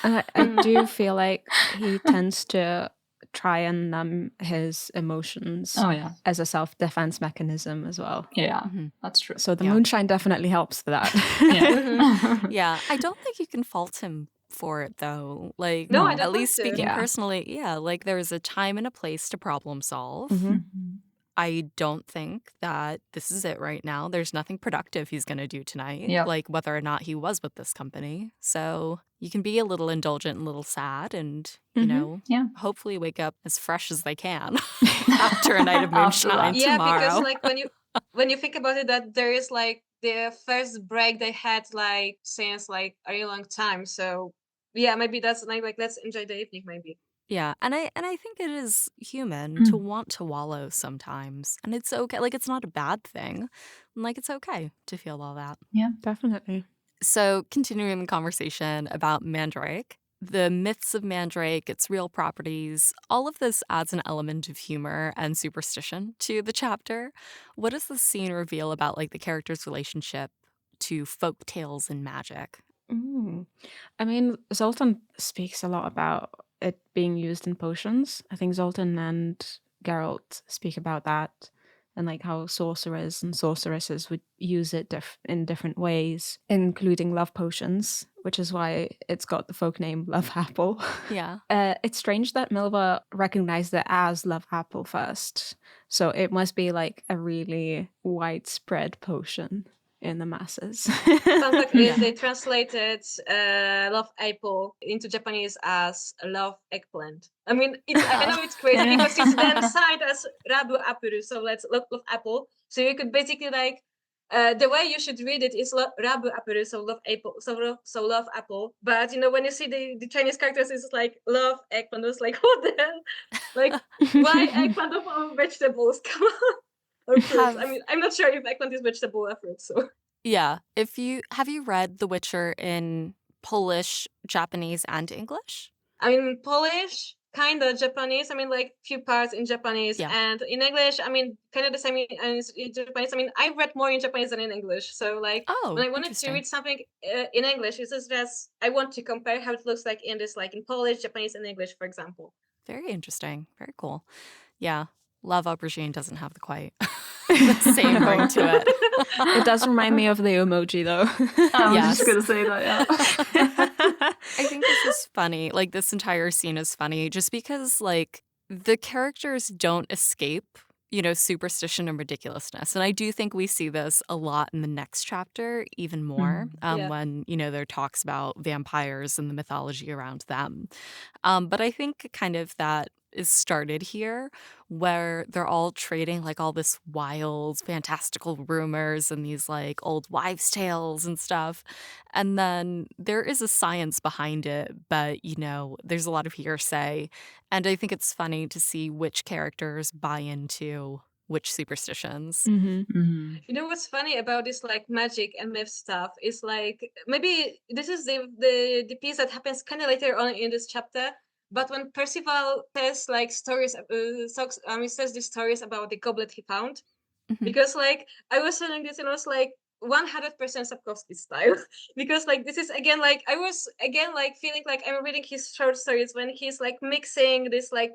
And I do feel like he tends to try and numb his emotions Oh yeah, as a self-defense mechanism as well. yeah, Mhm. that's true. So the Yeah. moonshine definitely helps for that. Yeah. Yeah, I don't think you can fault him for it, though. Like, No, I No. don't at least want to. speaking Yeah. personally, yeah, like there's a time and a place to problem solve. Mhm. Mhm. I don't think that this is it right now. There's nothing productive he's going to do tonight, Yep. like whether or not he was with this company. So you can be a little indulgent and a little sad and, Mhm. Yeah. hopefully wake up as fresh as they can after a night of After that. moonshine Yeah, because tomorrow. like when you think about it, that there is like the first break they had like since like a really long time. So yeah, maybe that's like let's enjoy the evening, maybe. Yeah, and I think it is human to Mm. want to wallow sometimes, and it's okay. Like, it's not a bad thing. Like, it's okay to feel all that. Definitely. So, continuing the conversation about Mandrake, the myths of Mandrake, its real properties, all of this adds an element of humor and superstition to the chapter. What does the scene reveal about like the character's relationship to folk tales and magic? I mean, Zoltan speaks a lot about it being used in potions. I think Zoltan and Geralt speak about that, and like how sorcerers and sorceresses would use it in different ways, including love potions, which is why it's got the folk name Love Apple. Yeah. It's strange that Milva recognized it as Love Apple first, so it must be like a really widespread potion in the masses. Fun fact Yeah. is they translated love apple into Japanese as love eggplant. I mean, I know it's crazy Yeah. because it's then signed as rabu apuru, so let's love apple. So you could basically like the way you should read it is rabu apuru, so love apple, so love apple. But when you see the Chinese characters, it's like love eggplant. It's like what the hell? Like why eggplant of all vegetables? Come on, or fruits. I mean, I'm not sure if eggplant is vegetable or fruit. So. Yeah. Have you read The Witcher in Polish, Japanese, and English? I mean, Polish, kind of Japanese. I mean, like few parts in Japanese, Yeah. and in English. I mean, kind of the same as in Japanese. I mean, I read more in Japanese than in English. So, like, Oh, when I wanted to interesting. read something in English, it's just I want to compare how it looks like in this, like in Polish, Japanese, and English, for example. Very interesting. Very cool. Yeah. Love Aubergine doesn't have the quite the same No. ring to it. It does remind me of the emoji, though. I was Yes. just gonna say that. Yeah. I think this is funny. Like, this entire scene is funny just because, like, the characters don't escape, superstition and ridiculousness. And I do think we see this a lot in the next chapter, even more, Yeah. when, there talks about vampires and the mythology around them. But I think kind of that is started here, where they're all trading like all this wild, fantastical rumors and these like old wives' tales and stuff. And then there is a science behind it, but there's a lot of hearsay. And I think it's funny to see which characters buy into witch superstitions. Mm-hmm. You know what's funny about this like magic and myth stuff is like maybe this is the piece that happens kind of later on in this chapter. But when Percival says like stories, says these stories about the goblet he found, because like I was reading this and I was like 100% Sapkowski style, because like this is again like I was again like feeling like I'm reading his short stories when he's like mixing this like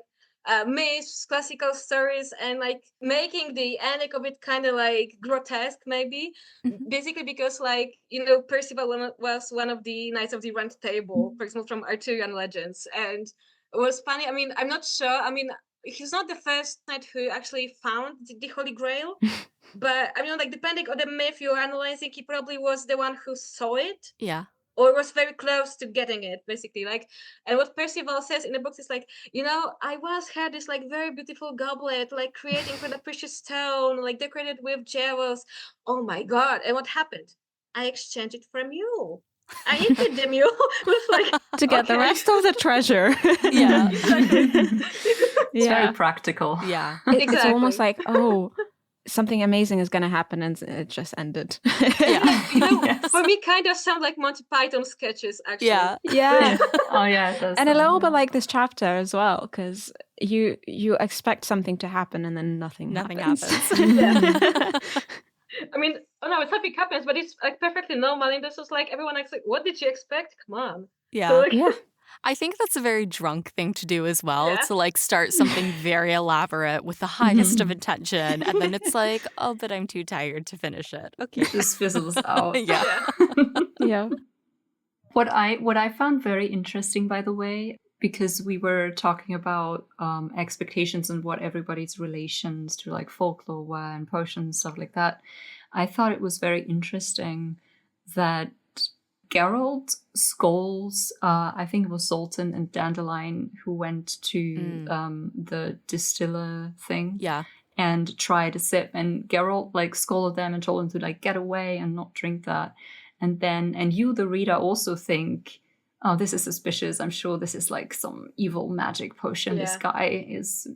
myths, classical stories, and like making the ending of it kind of like grotesque maybe, basically because like Percival was one of the knights of the round table, for example, from Arthurian legends, and it was funny. I mean, I'm not sure, I mean, he's not the first knight who actually found the Holy Grail, but I mean, like, depending on the myth you're analyzing, he probably was the one who saw it. Yeah. Or was very close to getting it, basically. Like, and what Percival says in the books is like, I once had this like very beautiful goblet, like creating from the precious stone, like decorated with jewels. Oh my god! And what happened? I exchanged it from you. I gifted them you with like to get the rest of the treasure. Yeah. It's very practical. Yeah. It's almost like, oh, something amazing is going to happen, and it just ended. For me, kind of sound like Monty Python sketches, actually. Yeah. Oh yeah, it does. And a little bit like this chapter as well, because you expect something to happen and then nothing happens. I mean, something happens, but it's like perfectly normal. And this was like everyone acts like, what did you expect? Come on. Yeah. So, like, I think that's a very drunk thing to do as well, to like start something very elaborate with the highest of intention, and then it's like, oh, but I'm too tired to finish it. Okay. It just fizzles out. Yeah. What I found very interesting, by the way, because we were talking about expectations and what everybody's relations to like folklore were and potions and stuff like that, I thought it was very interesting that Geralt scolds, I think it was Zoltan and Dandelion, who went to the distiller thing. Yeah. And tried a sip. And Geralt like scolded them and told them to like get away and not drink that. And you, the reader, also think, oh, this is suspicious. I'm sure this is like some evil magic potion this guy is,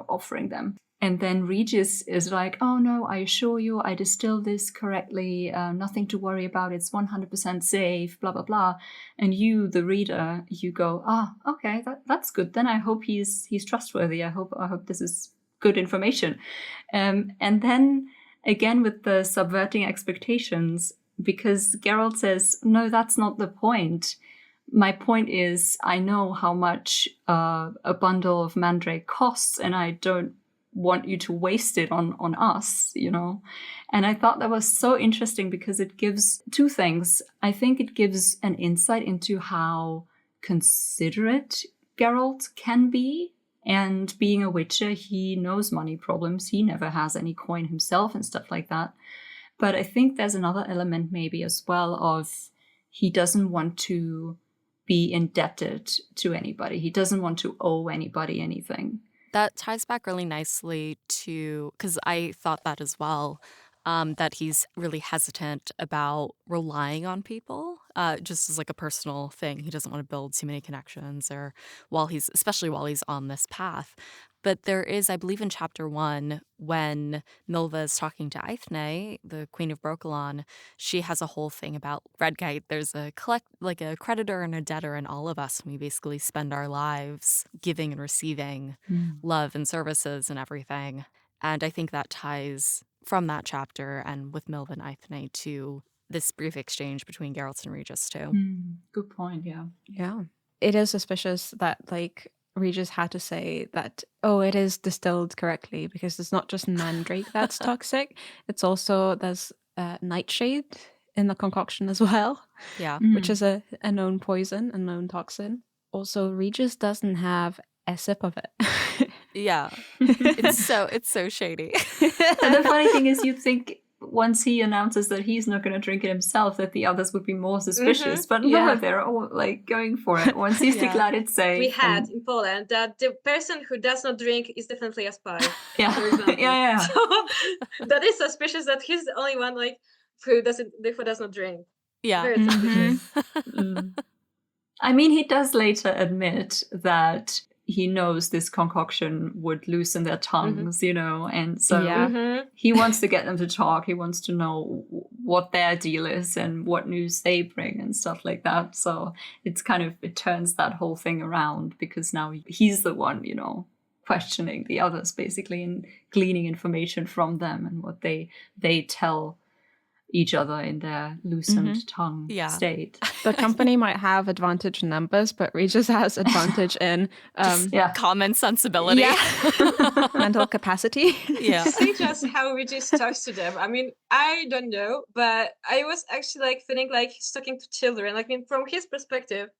offering them. And then Regis is like, oh, no, I assure you, I distilled this correctly. Nothing to worry about. It's 100% safe, blah, blah, blah. And you, the reader, you go, okay, that's good. Then I hope he's trustworthy. I hope this is good information. And then again with the subverting expectations, because Geralt says, no, that's not the point. My point is, I know how much a bundle of mandrake costs, and I don't want you to waste it on us, And I thought that was so interesting because it gives two things. I think it gives an insight into how considerate Geralt can be. And being a witcher, he knows money problems. He never has any coin himself and stuff like that. But I think there's another element maybe as well of he doesn't want to be indebted to anybody. He doesn't want to owe anybody anything. That ties back really nicely to, because I thought that as well, that he's really hesitant about relying on people, just as like a personal thing. He doesn't want to build too many connections, or especially while he's on this path. But there is, I believe in chapter 1, when Milva is talking to Eithne, the Queen of Brokilon, she has a whole thing about Redkite. There's a creditor and a debtor in all of us. And we basically spend our lives giving and receiving love and services and everything. And I think that ties from that chapter and with Milva and Eithne to this brief exchange between Geralt and Regis too. Good point, yeah. Yeah. It is suspicious that like Regis had to say that, oh, it is distilled correctly, because it's not just mandrake that's toxic. It's also, there's nightshade in the concoction as well. Yeah. Which is a known poison, a known toxin. Also, Regis doesn't have a sip of it. Yeah. It's so shady. And the funny thing is, you'd think once he announces that he's not going to drink it himself, that the others would be more suspicious. But no, they're all like going for it. Once he's declared it safe. We had in Poland that the person who does not drink is definitely a spy. Yeah. For example. Yeah. So that is suspicious that he's the only one like who does not drink. Yeah. Very suspicious. I mean, he does later admit that he knows this concoction would loosen their tongues, you know, and so Yeah. he wants to get them to talk. He wants to know what their deal is and what news they bring and stuff like that. So it turns that whole thing around, because now he's the one, you know, questioning the others basically and gleaning information from them and what they tell each other in their loosened tongue state. The company might have advantage in numbers, but Regis has advantage in common sensibility. Mental capacity. See just how Regis talks to them. I mean, I don't know, but I was actually like feeling like he's talking to children. Like, I mean, from his perspective,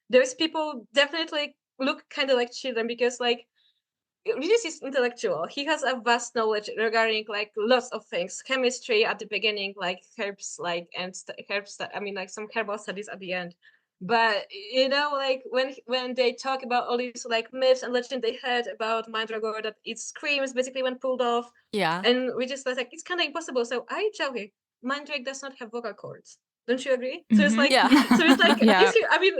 those people definitely look kind of like children, because like Regis is intellectual. He has a vast knowledge regarding like lots of things, chemistry at the beginning, like herbs, like and herbs. I mean, like some herbal studies at the end. But you know, like when they talk about all these like myths and legends they heard about Mandragora, that it screams basically when pulled off. Yeah. And Regis was like, it's kind of impossible. So I tell him, Mandrake does not have vocal cords. Don't you agree? So it's like, so it's like, I mean,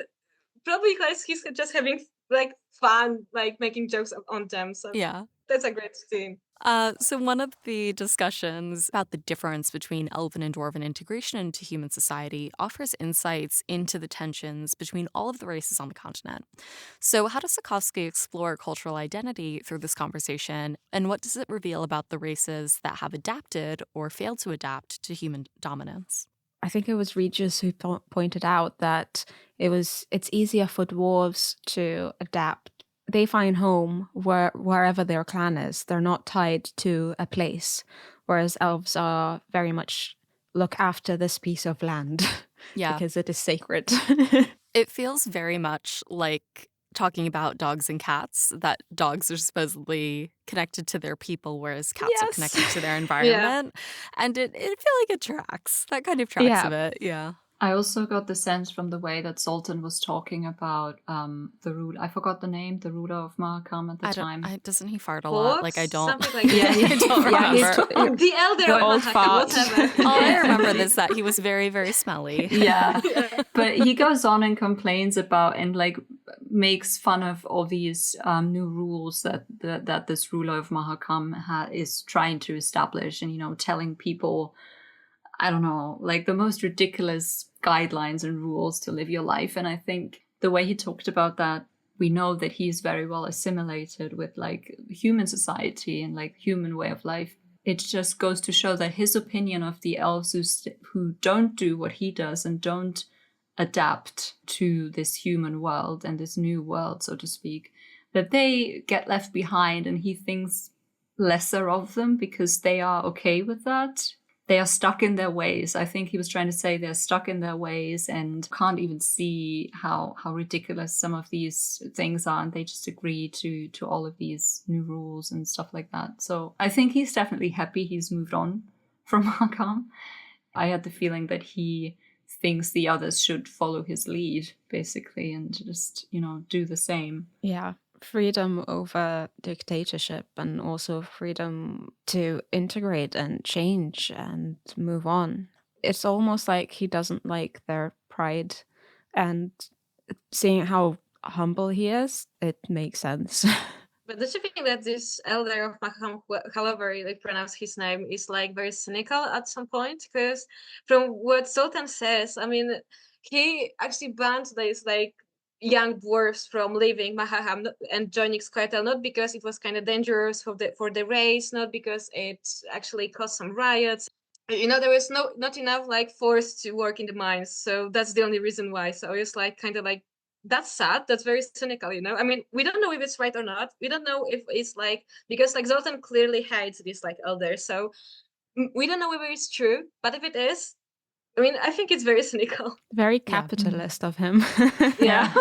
probably because he's just having like fun, like making jokes on them. So that's a great scene. So one of the discussions about the difference between elven and dwarven integration into human society offers insights into the tensions between all of the races on the continent. So how does Sapkowski explore cultural identity through this conversation, and what does it reveal about the races that have adapted or failed to adapt to human dominance? I think it was Regis who pointed out that it's easier for dwarves to adapt. They find home wherever their clan is. They're not tied to a place, whereas elves are very much look after this piece of land because it is sacred. It feels very much like talking about dogs and cats, that dogs are supposedly connected to their people, whereas cats are connected to their environment. And it feel like it tracks. That kind of tracks a bit, I also got the sense from the way that Zoltan was talking about the ruler. I forgot the name, the ruler of Mahakam at the time. Doesn't he fart a lot? Like, I don't. Something like that. I don't remember. The Elder of Mahakam, whatever. All I remember is that he was very, very smelly. But he goes on and complains about and like makes fun of all these new rules that this ruler of Mahakam is trying to establish, and you know, telling people, I don't know, like the most ridiculous guidelines and rules to live your life. And I think the way he talked about that, we know that he's very well assimilated with like human society and like human way of life. It just goes to show that his opinion of the elves who don't do what he does and don't adapt to this human world and this new world, so to speak, that they get left behind, and he thinks lesser of them because they are okay with that. They are stuck in their ways. I think he was trying to say they're stuck in their ways and can't even see how ridiculous some of these things are, and they just agree to all of these new rules and stuff like that. So I think he's definitely happy he's moved on from Mahakam. I had the feeling that he thinks the others should follow his lead, basically, and just, you know, do the same. Yeah. Freedom over dictatorship, and also freedom to integrate and change and move on. It's almost like he doesn't like their pride, and seeing how humble he is, it makes sense. But don't you think that this Elder of Mahakam, however you like pronounce his name, is like very cynical at some point? Because from what Sultan says, I mean, he actually banned these like young dwarves from leaving Mahakam and joining Squirtle, not because it was kind of dangerous for the race, not because it actually caused some riots. You know, there was not enough like force to work in the mines, so that's the only reason why. So it's like kind of like, that's sad. That's very cynical, you know. I mean, we don't know if it's right or not. We don't know if it's like, because like Zoltan clearly hates this like elder, so we don't know whether it's true. But if it is, I mean, I think it's very cynical. Very capitalist of him. Yeah.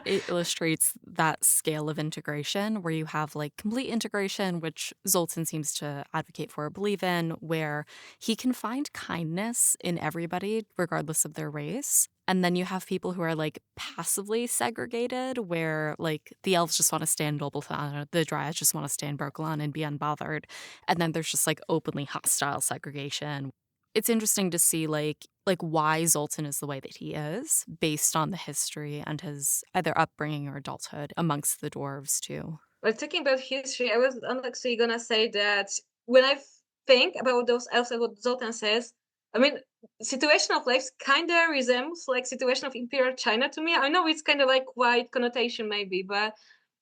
It illustrates that scale of integration where you have like complete integration, which Zoltan seems to advocate for or believe in, where he can find kindness in everybody, regardless of their race. And then you have people who are like passively segregated, where like the elves just want to stay in Nobleton, the dryads just want to stay in Brooklyn and be unbothered. And then there's just like openly hostile segregation. it's interesting to see like why Zoltan is the way that he is based on the history and his either upbringing or adulthood amongst the dwarves too. Well, talking about history, I was actually gonna say that when I think about those elves and what Zoltan says, I mean, situation of life kind of resembles like situation of Imperial China to me. I know it's kind of like white connotation maybe, but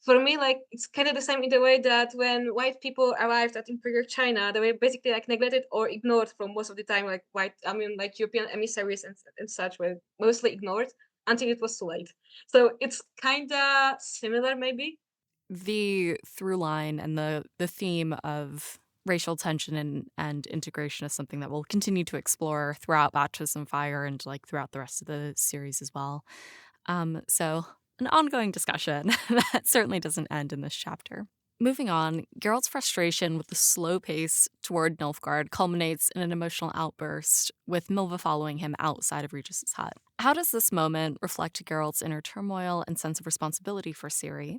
for me, like it's kind of the same in the way that when white people arrived at Imperial China, they were basically like neglected or ignored from most of the time. Like like European emissaries and such were mostly ignored until it was too late. So it's kind of similar, maybe. The through line and the theme of racial tension and integration is something that we'll continue to explore throughout Baptism Fire and like throughout the rest of the series as well. So an ongoing discussion that certainly doesn't end in this chapter. Moving on, Geralt's frustration with the slow pace toward Nilfgaard culminates in an emotional outburst, with Milva following him outside of Regis's hut. How does this moment reflect Geralt's inner turmoil and sense of responsibility for Ciri?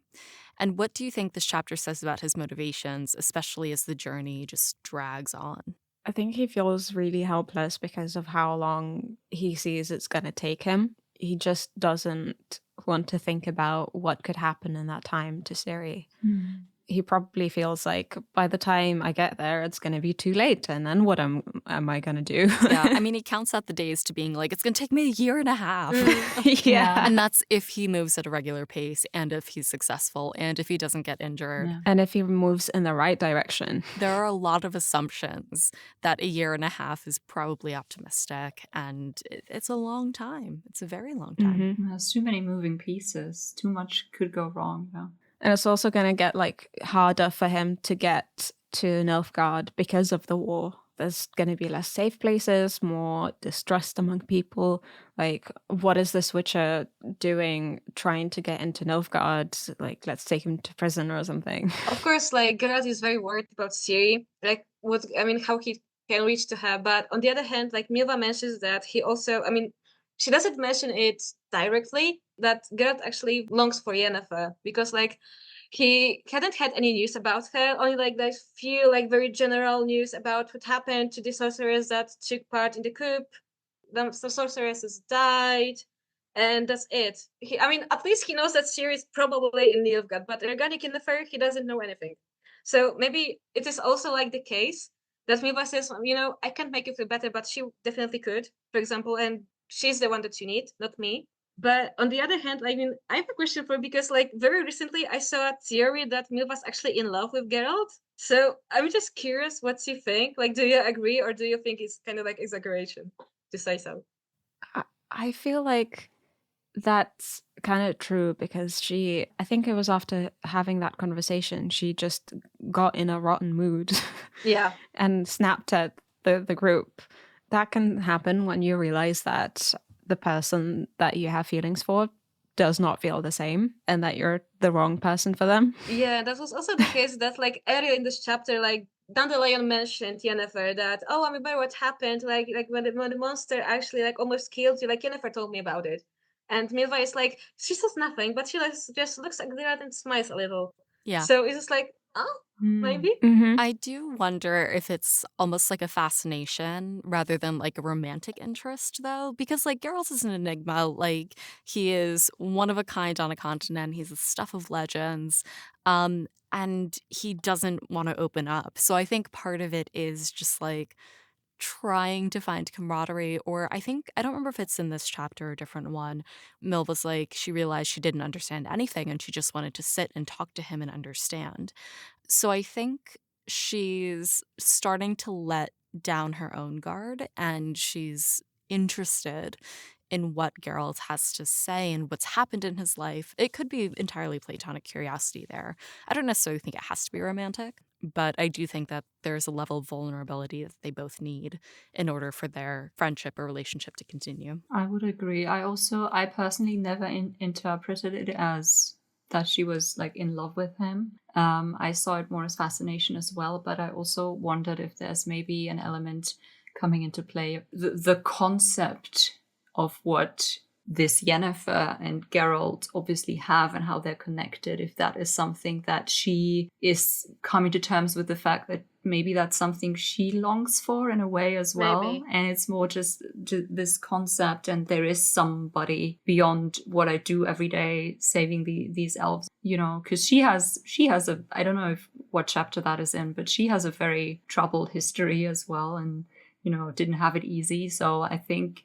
And what do you think this chapter says about his motivations, especially as the journey just drags on? I think he feels really helpless because of how long he sees it's going to take him. He just doesn't want to think about what could happen in that time to Ciri. He probably feels like by the time I get there, it's going to be too late. And then what am I going to do? Yeah, I mean, he counts out the days to being like, it's going to take me 1.5 years. Yeah. And that's if he moves at a regular pace and if he's successful and if he doesn't get injured. Yeah. And if he moves in the right direction. There are a lot of assumptions that 1.5 years is probably optimistic. And it's a long time. It's a very long time. There's too many moving pieces. Too much could go wrong. Yeah. And it's also going to get like harder for him to get to Nilfgaard because of the war. There's going to be less safe places, more distrust among people. Like, what is this Witcher doing trying to get into Nilfgaard? Like, let's take him to prison or something. Of course, like Geralt is very worried about Ciri, like how he can reach to her. But on the other hand, like Milva mentions that he also, she doesn't mention it directly, that Geralt actually longs for Yennefer because like he hadn't had any news about her, only like that few like very general news about what happened to the sorceress that took part in the coup. The sorceress has died, and that's it. At least he knows that Ciri is probably in Nilfgaard, but regarding Yennefer, he doesn't know anything. So maybe it is also like the case that Milva says, I can't make you feel better, but she definitely could, for example, and she's the one that you need, not me. But on the other hand, I have a question for you because, like, very recently I saw a theory that Milva's actually in love with Geralt. So I'm just curious what you think. Like, do you agree or do you think it's kind of like exaggeration to say so? I feel like that's kind of true because I think it was after having that conversation, she just got in a rotten mood. Yeah. And snapped at the group. That can happen when you realize that the person that you have feelings for does not feel the same and that you're the wrong person for them. Yeah, that was also the case that like earlier in this chapter, like Dandelion mentioned Yennefer that, I remember what happened, like when the monster actually like almost killed you, like Yennefer told me about it. And Milva is like, she says nothing, but she just looks at Geralt and smiles a little. Yeah. So it's just like, maybe? Mm-hmm. I do wonder if it's almost like a fascination rather than like a romantic interest, though, because like Geralt is an enigma. Like he is one of a kind on a continent. He's the stuff of legends, and he doesn't want to open up. So I think part of it is just like trying to find camaraderie, or I don't remember if it's in this chapter or a different one. Milva's like, she realized she didn't understand anything and she just wanted to sit and talk to him and understand. So I think she's starting to let down her own guard and she's interested in what Geralt has to say and what's happened in his life. It could be entirely platonic curiosity there. I don't necessarily think it has to be romantic, but I do think that there's a level of vulnerability that they both need in order for their friendship or relationship to continue. I would agree. I personally never interpreted it as that she was like in love with him. I saw it more as fascination as well, but I also wondered if there's maybe an element coming into play. The concept of what this Yennefer and Geralt obviously have and how they're connected, if that is something that she is coming to terms with the fact that maybe that's something she longs for in a way as well. Maybe. And it's more just this concept, and there is somebody beyond what I do every day saving these elves, you know, because she has a, I don't know what chapter that is in, but she has a very troubled history as well, and, you know, didn't have it easy. So I think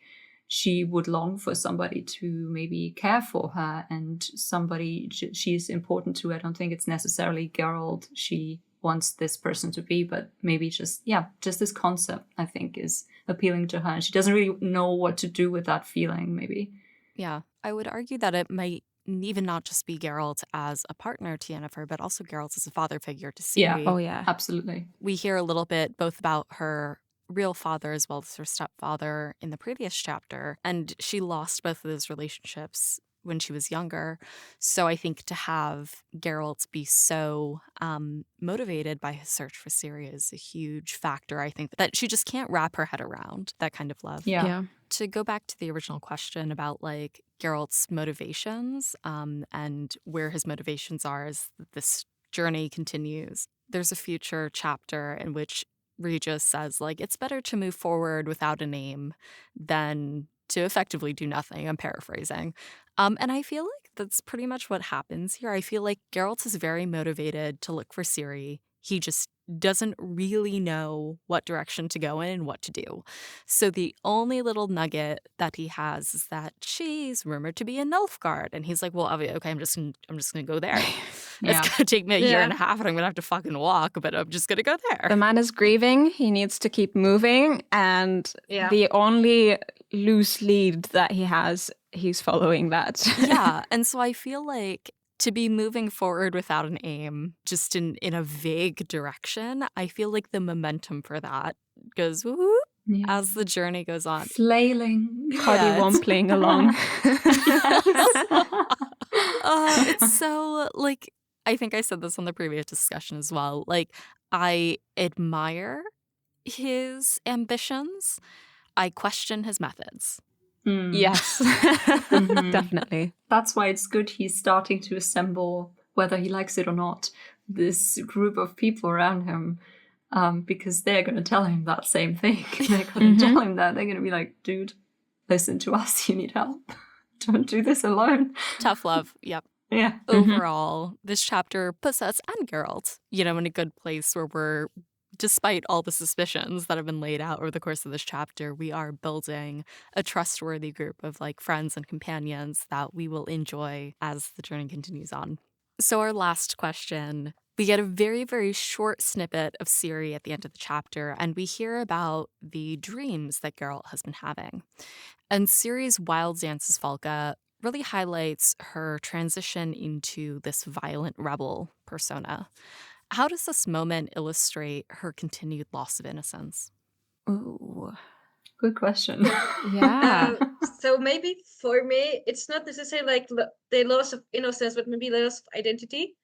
she would long for somebody to maybe care for her, and somebody she's important to. I don't think it's necessarily Geralt she wants this person to be, but maybe just this concept, I think, is appealing to her. And she doesn't really know what to do with that feeling, maybe. Yeah, I would argue that it might even not just be Geralt as a partner to Yennefer, but also Geralt as a father figure to Ciri. Yeah. Oh, yeah. Absolutely. We hear a little bit both about her real father as well as her stepfather in the previous chapter, and she lost both of those relationships when she was younger. So I think to have Geralt be so motivated by his search for Ciri is a huge factor. I think that she just can't wrap her head around that kind of love. Yeah. To go back to the original question about like Geralt's motivations and where his motivations are as this journey continues, there's a future chapter in which Regis says, like, it's better to move forward without a name than to effectively do nothing. I'm paraphrasing. And I feel like that's pretty much what happens here. I feel like Geralt is very motivated to look for Ciri. He just doesn't really know what direction to go in and what to do. So the only little nugget that he has is that she's rumored to be in Nilfgaard. And he's like, well, okay, I'm just gonna go there. Yeah. It's gonna take me a year and a half and I'm gonna have to fucking walk, but I'm just gonna go there. The man is grieving. He needs to keep moving. And the only loose lead that he has, he's following that. Yeah. And so I feel like to be moving forward without an aim, just in a vague direction, I feel like the momentum for that goes whoop as the journey goes on. Flailing. Cuddy wampling along. It's so, like, I think I said this on the previous discussion as well. Like, I admire his ambitions. I question his methods. Yes, definitely. That's why it's good he's starting to assemble, whether he likes it or not, this group of people around him, because they're going to tell him that same thing. They're going to tell him that. They're going to be like, dude, listen to us. You need help. Don't do this alone. Tough love. Yep. Yeah. Overall, this chapter puts us and Geralt, you know, in a good place where we're, despite all the suspicions that have been laid out over the course of this chapter, we are building a trustworthy group of like friends and companions that we will enjoy as the journey continues on. So our last question, we get a very, very short snippet of Ciri at the end of the chapter, and we hear about the dreams that Geralt has been having. And Ciri's Wild Dances Falca really highlights her transition into this violent rebel persona. How does this moment illustrate her continued loss of innocence? Ooh. Good question. Yeah. So maybe for me, it's not necessarily like the loss of innocence, but maybe loss of identity.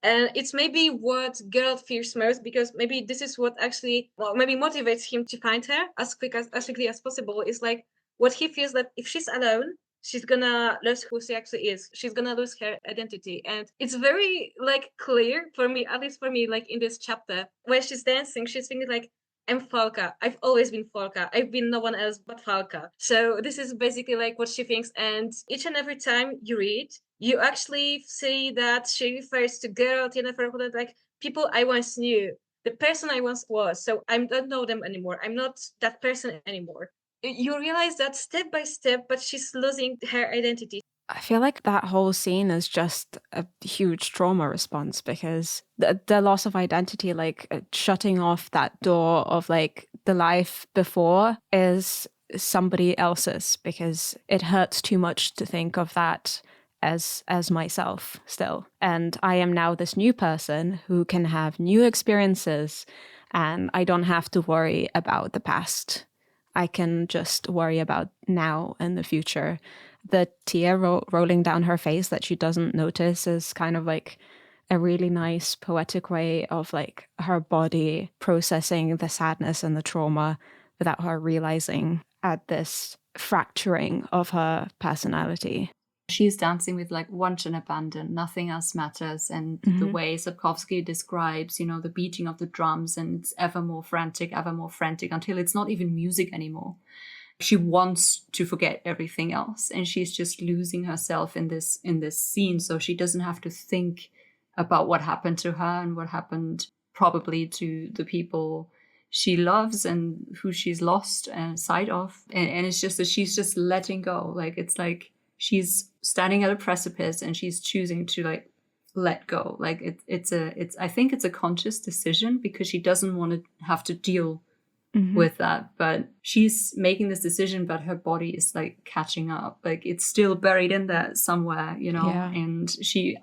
And it's maybe what Geralt fears most, because maybe this is what actually, maybe motivates him to find her as quickly as possible. Is like what he feels that if she's alone, she's gonna lose who she actually is. She's gonna lose her identity. And it's very like clear for me, at least for me, like in this chapter, where she's dancing, she's thinking like, I'm Falca. I've always been Falca. I've been no one else but Falca. So this is basically like what she thinks. And each and every time you read, you actually see that she refers to Geralt, Yennefer, like people I once knew, the person I once was. So I don't know them anymore. I'm not that person anymore. You realize that step by step, but she's losing her identity. I feel like that whole scene is just a huge trauma response, because the loss of identity, like shutting off that door of like the life before is somebody else's, because it hurts too much to think of that as myself still. And I am now this new person who can have new experiences, and I don't have to worry about the past. I can just worry about now and the future. The tear rolling down her face that she doesn't notice is kind of like a really nice poetic way of like her body processing the sadness and the trauma without her realizing at this fracturing of her personality. She's dancing with like want and abandon, nothing else matters. And the way Sapkowski describes, the beating of the drums, and it's ever more frantic until it's not even music anymore. She wants to forget everything else, and she's just losing herself in this scene, so she doesn't have to think about what happened to her and what happened probably to the people she loves and who she's lost sight of. And it's just that she's just letting go. Like, it's like she's standing at a precipice and she's choosing to like let go. Like I think it's a conscious decision, because she doesn't want to have to deal with that, but she's making this decision, but her body is like catching up. Like, it's still buried in there somewhere, and she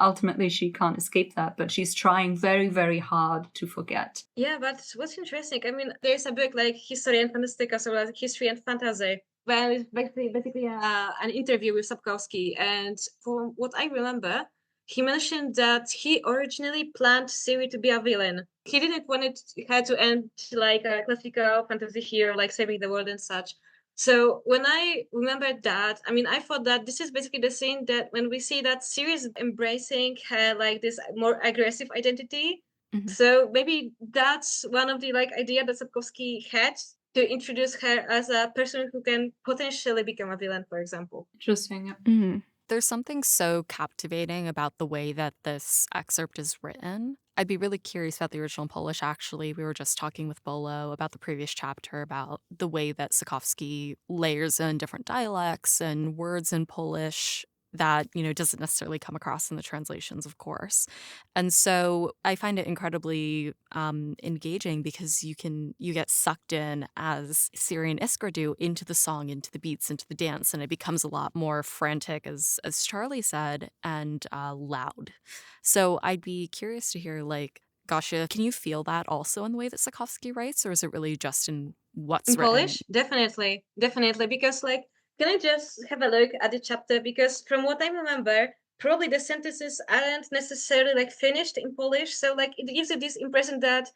can't escape that, but she's trying very, very hard to forget. Yeah, but what's interesting, I mean, there's a book like History and Fantastica, as well as History and Fantasy, where it's basically an interview with Sapkowski, and from what I remember, he mentioned that he originally planned Ciri to be a villain. He didn't want her to end like a classical fantasy hero, like saving the world and such. So when I remembered that, I mean, I thought that this is basically the scene that when we see that Ciri is embracing her like this more aggressive identity. So maybe that's one of the like idea that Sapkowski had, to introduce her as a person who can potentially become a villain, for example. Interesting. There's something so captivating about the way that this excerpt is written. I'd be really curious about the original Polish, actually. We were just talking with Bolo about the previous chapter about the way that Sapkowski layers in different dialects and words in Polish that, doesn't necessarily come across in the translations, of course. And so I find it incredibly engaging, because you get sucked in, as Ciri and Iskra do, into the song, into the beats, into the dance, and it becomes a lot more frantic, as Charli said, and loud. So I'd be curious to hear, like, Gosia, can you feel that also in the way that Sapkowski writes, or is it really just in what's written? Polish? Definitely, because like, can I just have a look at the chapter? Because from what I remember, probably the sentences aren't necessarily like finished in Polish. So like, it gives you this impression that,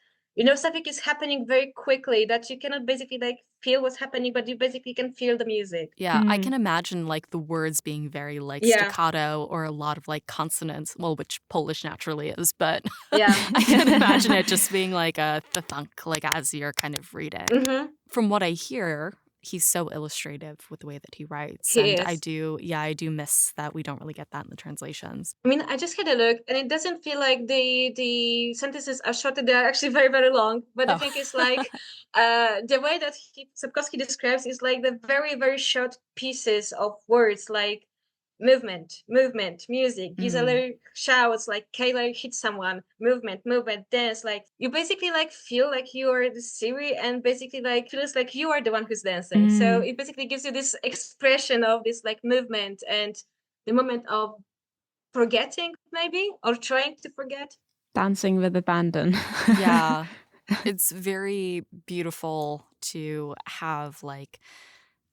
something is happening very quickly, that you cannot basically like feel what's happening, but you basically can feel the music. Yeah, I can imagine like the words being very like staccato, or a lot of like consonants, well, which Polish naturally is, but I can imagine it just being like a thunk, like as you're kind of reading. From what I hear, he's so illustrative with the way that he writes. He and is. I do miss that we don't really get that in the translations. I mean, I just had a look, and it doesn't feel like the sentences are short. They're actually very, very long. But I think it's like the way that Sapkowski describes is like the very, very short pieces of words, like movement, music. Gisela shouts, like Kayla hits someone. Movement, dance. Like, you basically like feel like you are the Ciri, and basically like feels like you are the one who's dancing. So it basically gives you this expression of this like movement and the moment of forgetting, maybe, or trying to forget. Dancing with abandon. Yeah. It's very beautiful to have like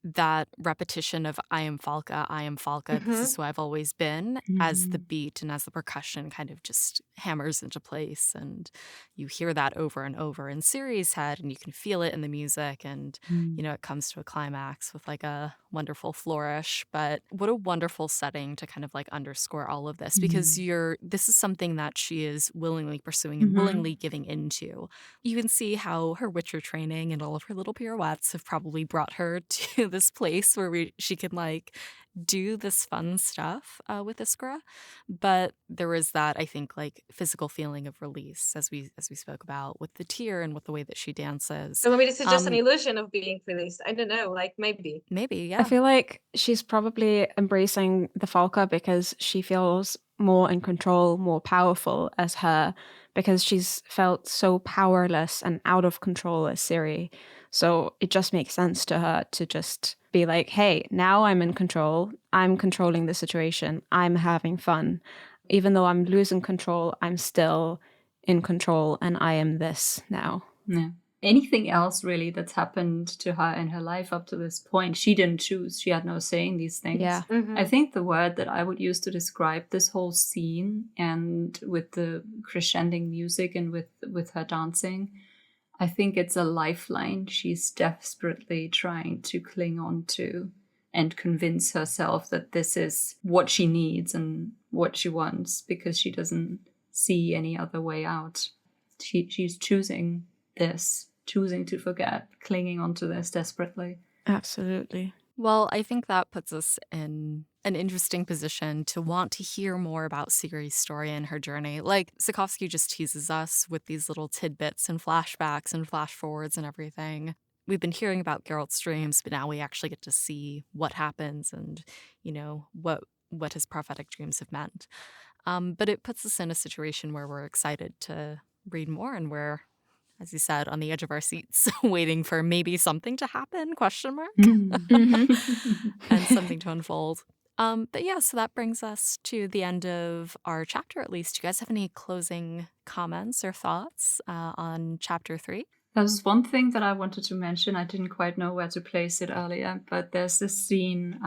that repetition of I am Falca, this is who I've always been, as the beat and as the percussion kind of just hammers into place, and you hear that over and over in Ciri's head, and you can feel it in the music, and it comes to a climax with like a wonderful flourish. But what a wonderful setting to kind of like underscore all of this, because this is something that she is willingly pursuing and willingly giving into. You can see how her Witcher training and all of her little pirouettes have probably brought her to this place where she can like do this fun stuff with Iskra. But there is that, I think, like physical feeling of release, as we spoke about with the tear and with the way that she dances. So maybe this is just an illusion of being released. I don't know, like maybe, yeah. I feel like she's probably embracing the Falca because she feels more in control, more powerful as her, because she's felt so powerless and out of control as Ciri. So it just makes sense to her to just be like, hey, now I'm in control. I'm controlling the situation. I'm having fun. Even though I'm losing control, I'm still in control, and I am this now. Yeah. Anything else really that's happened to her in her life up to this point, she didn't choose. She had no say in these things. Yeah. I think the word that I would use to describe this whole scene, and with the crescending music and with her dancing, I think it's a lifeline she's desperately trying to cling on to. and convince herself that this is what she needs and what she wants, because she doesn't see any other way out. She's choosing this, choosing to forget, clinging onto this desperately. Absolutely. Well, I think that puts us in an interesting position to want to hear more about Sigrid's story and her journey. Like, Sapkowski just teases us with these little tidbits and flashbacks and flash forwards and everything. We've been hearing about Geralt's dreams, but now we actually get to see what happens and, you know, what his prophetic dreams have meant. But it puts us in a situation where we're excited to read more, and we're, as you said, on the edge of our seats, waiting for maybe something to happen, ? Mm-hmm. And something to unfold. But yeah, so that brings us to the end of our chapter, at least. Do you guys have any closing comments or thoughts on chapter 3? There's one thing that I wanted to mention. I didn't quite know where to place it earlier, but there's this scene,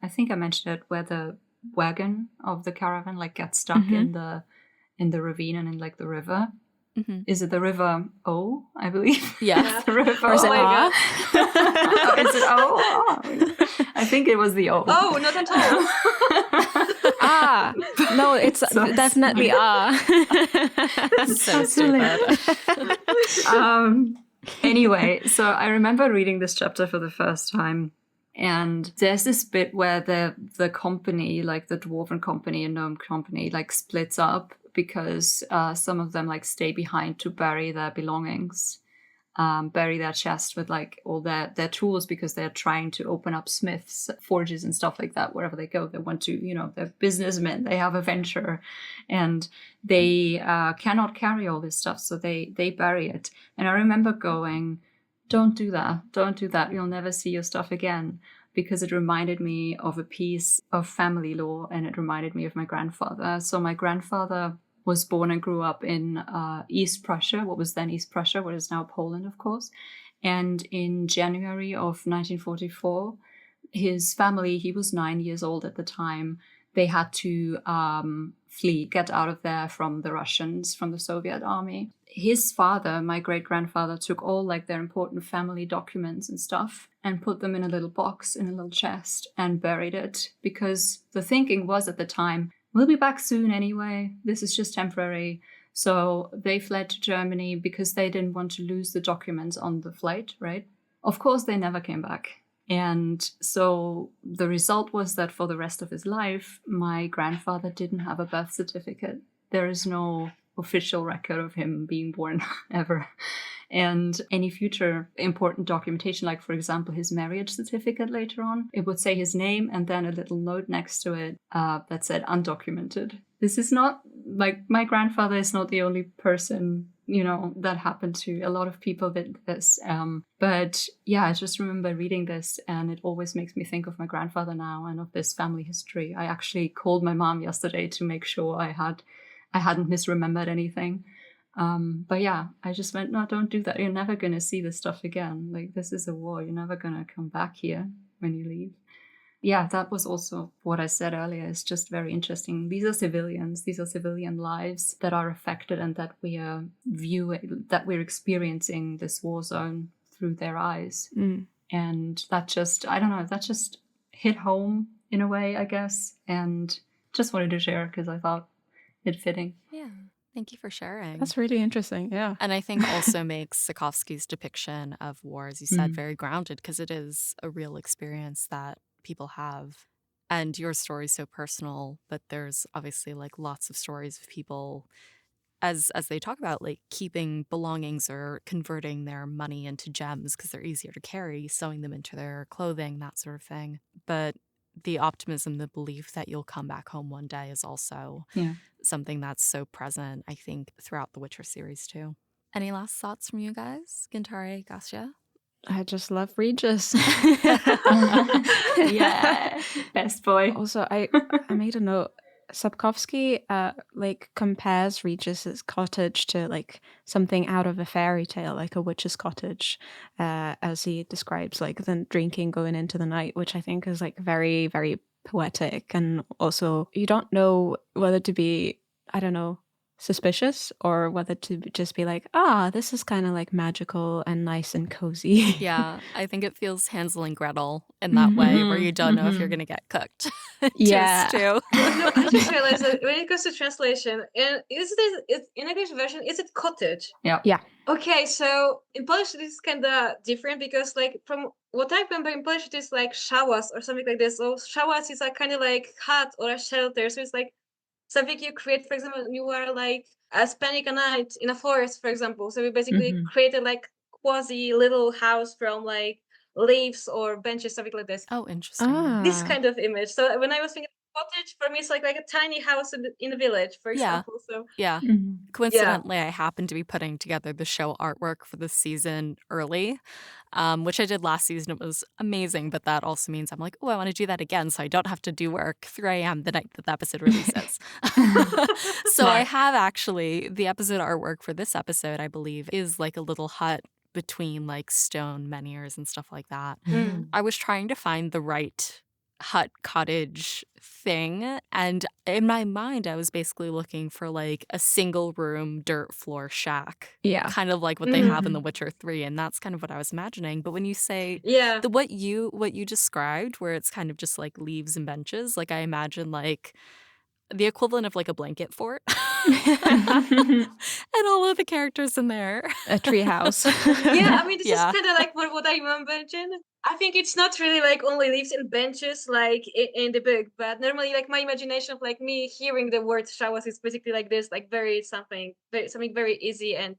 I think I mentioned it, where the wagon of the caravan like gets stuck in the ravine and in like the river. Mm-hmm. Is it the river O, I believe? Yeah. The river Or is it O. R? Is it O? Oh, I think it was the O. Oh, not at all. Ah, no, it's So definitely R. So silly. stupid. Anyway, so I remember reading this chapter for the first time, and there's this bit where the company, like the dwarven company and gnome company, like splits up because some of them like stay behind to bury their belongings, bury their chest with like all their tools, because they're trying to open up smiths, forges and stuff like that. Wherever they go, they want to, you know, they're businessmen, they have a venture, and they cannot carry all this stuff, so they bury it. And I remember going, don't do that, you'll never see your stuff again, because it reminded me of a piece of family lore, and it reminded me of my grandfather. So my grandfather was born and grew up in East Prussia, what was then East Prussia, what is now Poland, of course. And in January of 1944, his family, he was 9 years old at the time, they had to flee, get out of there from the Russians, from the Soviet army. His father, my great-grandfather, took all like their important family documents and stuff and put them in a little box, in a little chest, and buried it, because the thinking was at the time, we'll be back soon anyway, this is just temporary. So they fled to Germany because they didn't want to lose the documents on the flight, right? Of course, they never came back. And so the result was that for the rest of his life, my grandfather didn't have a birth certificate. There is no official record of him being born ever. And any future important documentation, like for example his marriage certificate later on, it would say his name and then a little note next to it that said undocumented. This is not, like, my grandfather is not the only person, you know, that happened to. A lot of people did this. But yeah, I just remember reading this, and it always makes me think of my grandfather now and of this family history. I actually called my mom yesterday to make sure I hadn't misremembered anything. But yeah, I just went, no, don't do that. You're never going to see this stuff again. Like, this is a war. You're never going to come back here when you leave. Yeah, that was also what I said earlier. It's just very interesting. These are civilians. These are civilian lives that are affected, and that we are that we're experiencing this war zone through their eyes. And that just, I don't know, that just hit home in a way, I guess. And just wanted to share because I thought it fitting. Yeah. Thank you for sharing. That's really interesting, yeah. And I think also makes Sapkowski's depiction of war, as you said, very grounded, because it is a real experience that people have. And your story is so personal, but there's obviously like lots of stories of people, as they talk about, like keeping belongings or converting their money into gems because they're easier to carry, sewing them into their clothing, that sort of thing. But the optimism, the belief that you'll come back home one day is also something that's so present, I think, throughout the Witcher series too. Any last thoughts from you guys? Gintare, Gosia? I just love Regis. Yeah, best boy. Also, I made a note. Sapkowski like compares Regis's cottage to like something out of a fairy tale, like a witch's cottage, as he describes like the drinking going into the night, which I think is like very, very poetic. And also you don't know whether to be, I don't know, suspicious or whether to just be like, this is kind of like magical and nice and cozy. Yeah, I think it feels Hansel and Gretel in that way, where you don't know if you're going to get cooked. To Yeah. stew. No, I just realized that when it comes to translation, in English version, is it cottage? Yeah. Yeah. Okay, so in Polish it is kind of different because, like, from what I remember in Polish, it is like szałas or something like this. So szałas is kind of like hut or a shelter. So it's like something you create, for example, when you are like spending a night in a forest, for example. So we basically created like quasi little house from like leaves or benches, something like this. Oh, interesting. This kind of image. So when I was thinking cottage, for me it's like a tiny house in a village, for example. So yeah. Coincidentally, I happened to be putting together the show artwork for this season early, which I did last season. It was amazing, but that also means I'm like, I want to do that again, so I don't have to do work 3 a.m. the night that the episode releases. So I have actually, the episode artwork for this episode, I believe, is like a little hut between like stone menhirs and stuff like that. I was trying to find the right hut cottage thing, and in my mind I was basically looking for like a single room dirt floor shack, kind of like what they have in The Witcher 3, and that's kind of what I was imagining. But when you say what you described, where it's kind of just like leaves and benches, like I imagine like the equivalent of like a blanket fort. And all of the characters in there. A treehouse. Yeah, I mean, this is kind of like what I imagine. I think it's not really like only leaves and benches like in the book, but normally like my imagination of like me hearing the word showers is basically like this, like something very easy and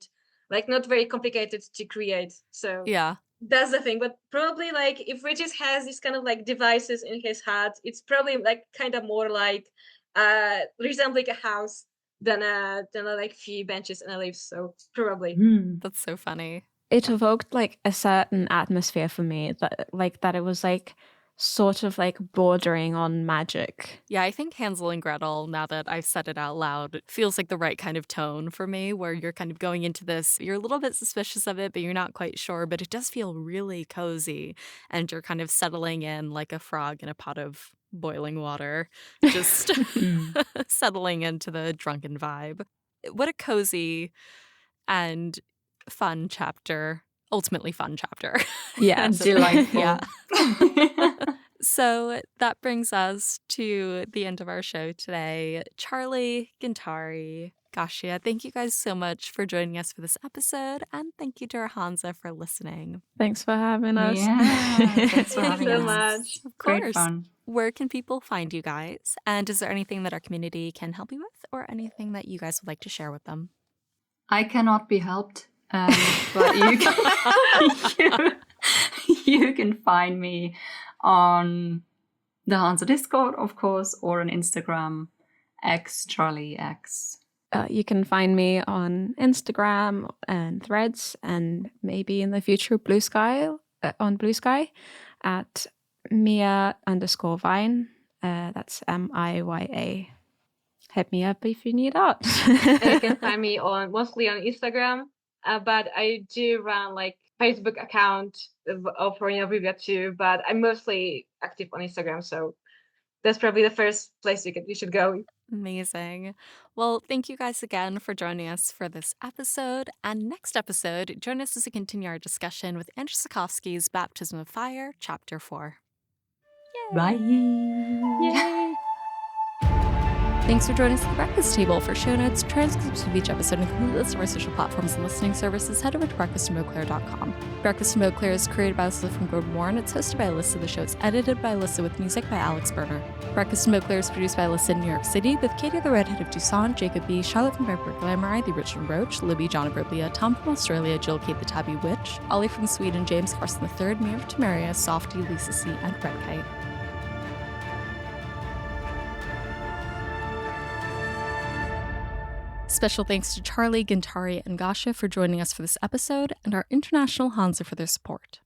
like not very complicated to create. So that's the thing. But probably like if Regis has these kind of like devices in his hat, it's probably like kind of more like resembling a house than a like few benches and a leaves. So probably. That's so funny. It evoked like a certain atmosphere for me that it was like sort of like bordering on magic. Yeah, I think Hansel and Gretel, now that I've said it out loud, feels like the right kind of tone for me, where you're kind of going into this, you're a little bit suspicious of it, but you're not quite sure, but it does feel really cozy, and you're kind of settling in like a frog in a pot of boiling water, just settling into the drunken vibe. What a cozy and fun chapter, ultimately fun chapter. Yeah, delightful. Yeah. So that brings us to the end of our show today. Charli, Gintare, Gosia, thank you guys so much for joining us for this episode, and thank you to our Hansa for listening. Thanks for having us. Yeah, thanks for having so us. much. Of course. Great fun. Where can people find you guys? And is there anything that our community can help you with, or anything that you guys would like to share with them? I cannot be helped, but you can find me on the Hansa Discord, of course, or on Instagram, XCharlieX. You can find me on Instagram and Threads, and maybe in the future on Blue Sky at Mia_Vine. That's MIYA. Hit me up if you need art. You can find me mostly on Instagram, but I do run like Facebook account of Ronin of Rivia too, but I'm mostly active on Instagram, so that's probably the first place you should go. Amazing. Well, thank you guys again for joining us for this episode. And next episode, join us as we continue our discussion with Andrzej Sapkowski's Baptism of Fire, Chapter 4. Yay! Bye! Yay! Thanks for joining us at the breakfast table. For show notes, transcripts of each episode, and a complete list of our social platforms and listening services, head over to breakfastandbeauclair.com. Breakfast in Beauclair is created by Alyssa from Golden Warren. It's hosted by Alyssa. The show is edited by Alyssa with music by Alex Berner. Breakfast in Beauclair is produced by Alyssa in New York City with Katie the Redhead of Tucson, Jacob B., Charlotte from Bearport Glamour, the Richard Roach, Libby, John of Roblia, Tom from Australia, Jill Kate the Tabby Witch, Ollie from Sweden, James Carson III, Mia of Tamaria, Softy, Lisa C., and Red Kite. Special thanks to Charli, Gintare, and Gosia for joining us for this episode, and our international Hansa for their support.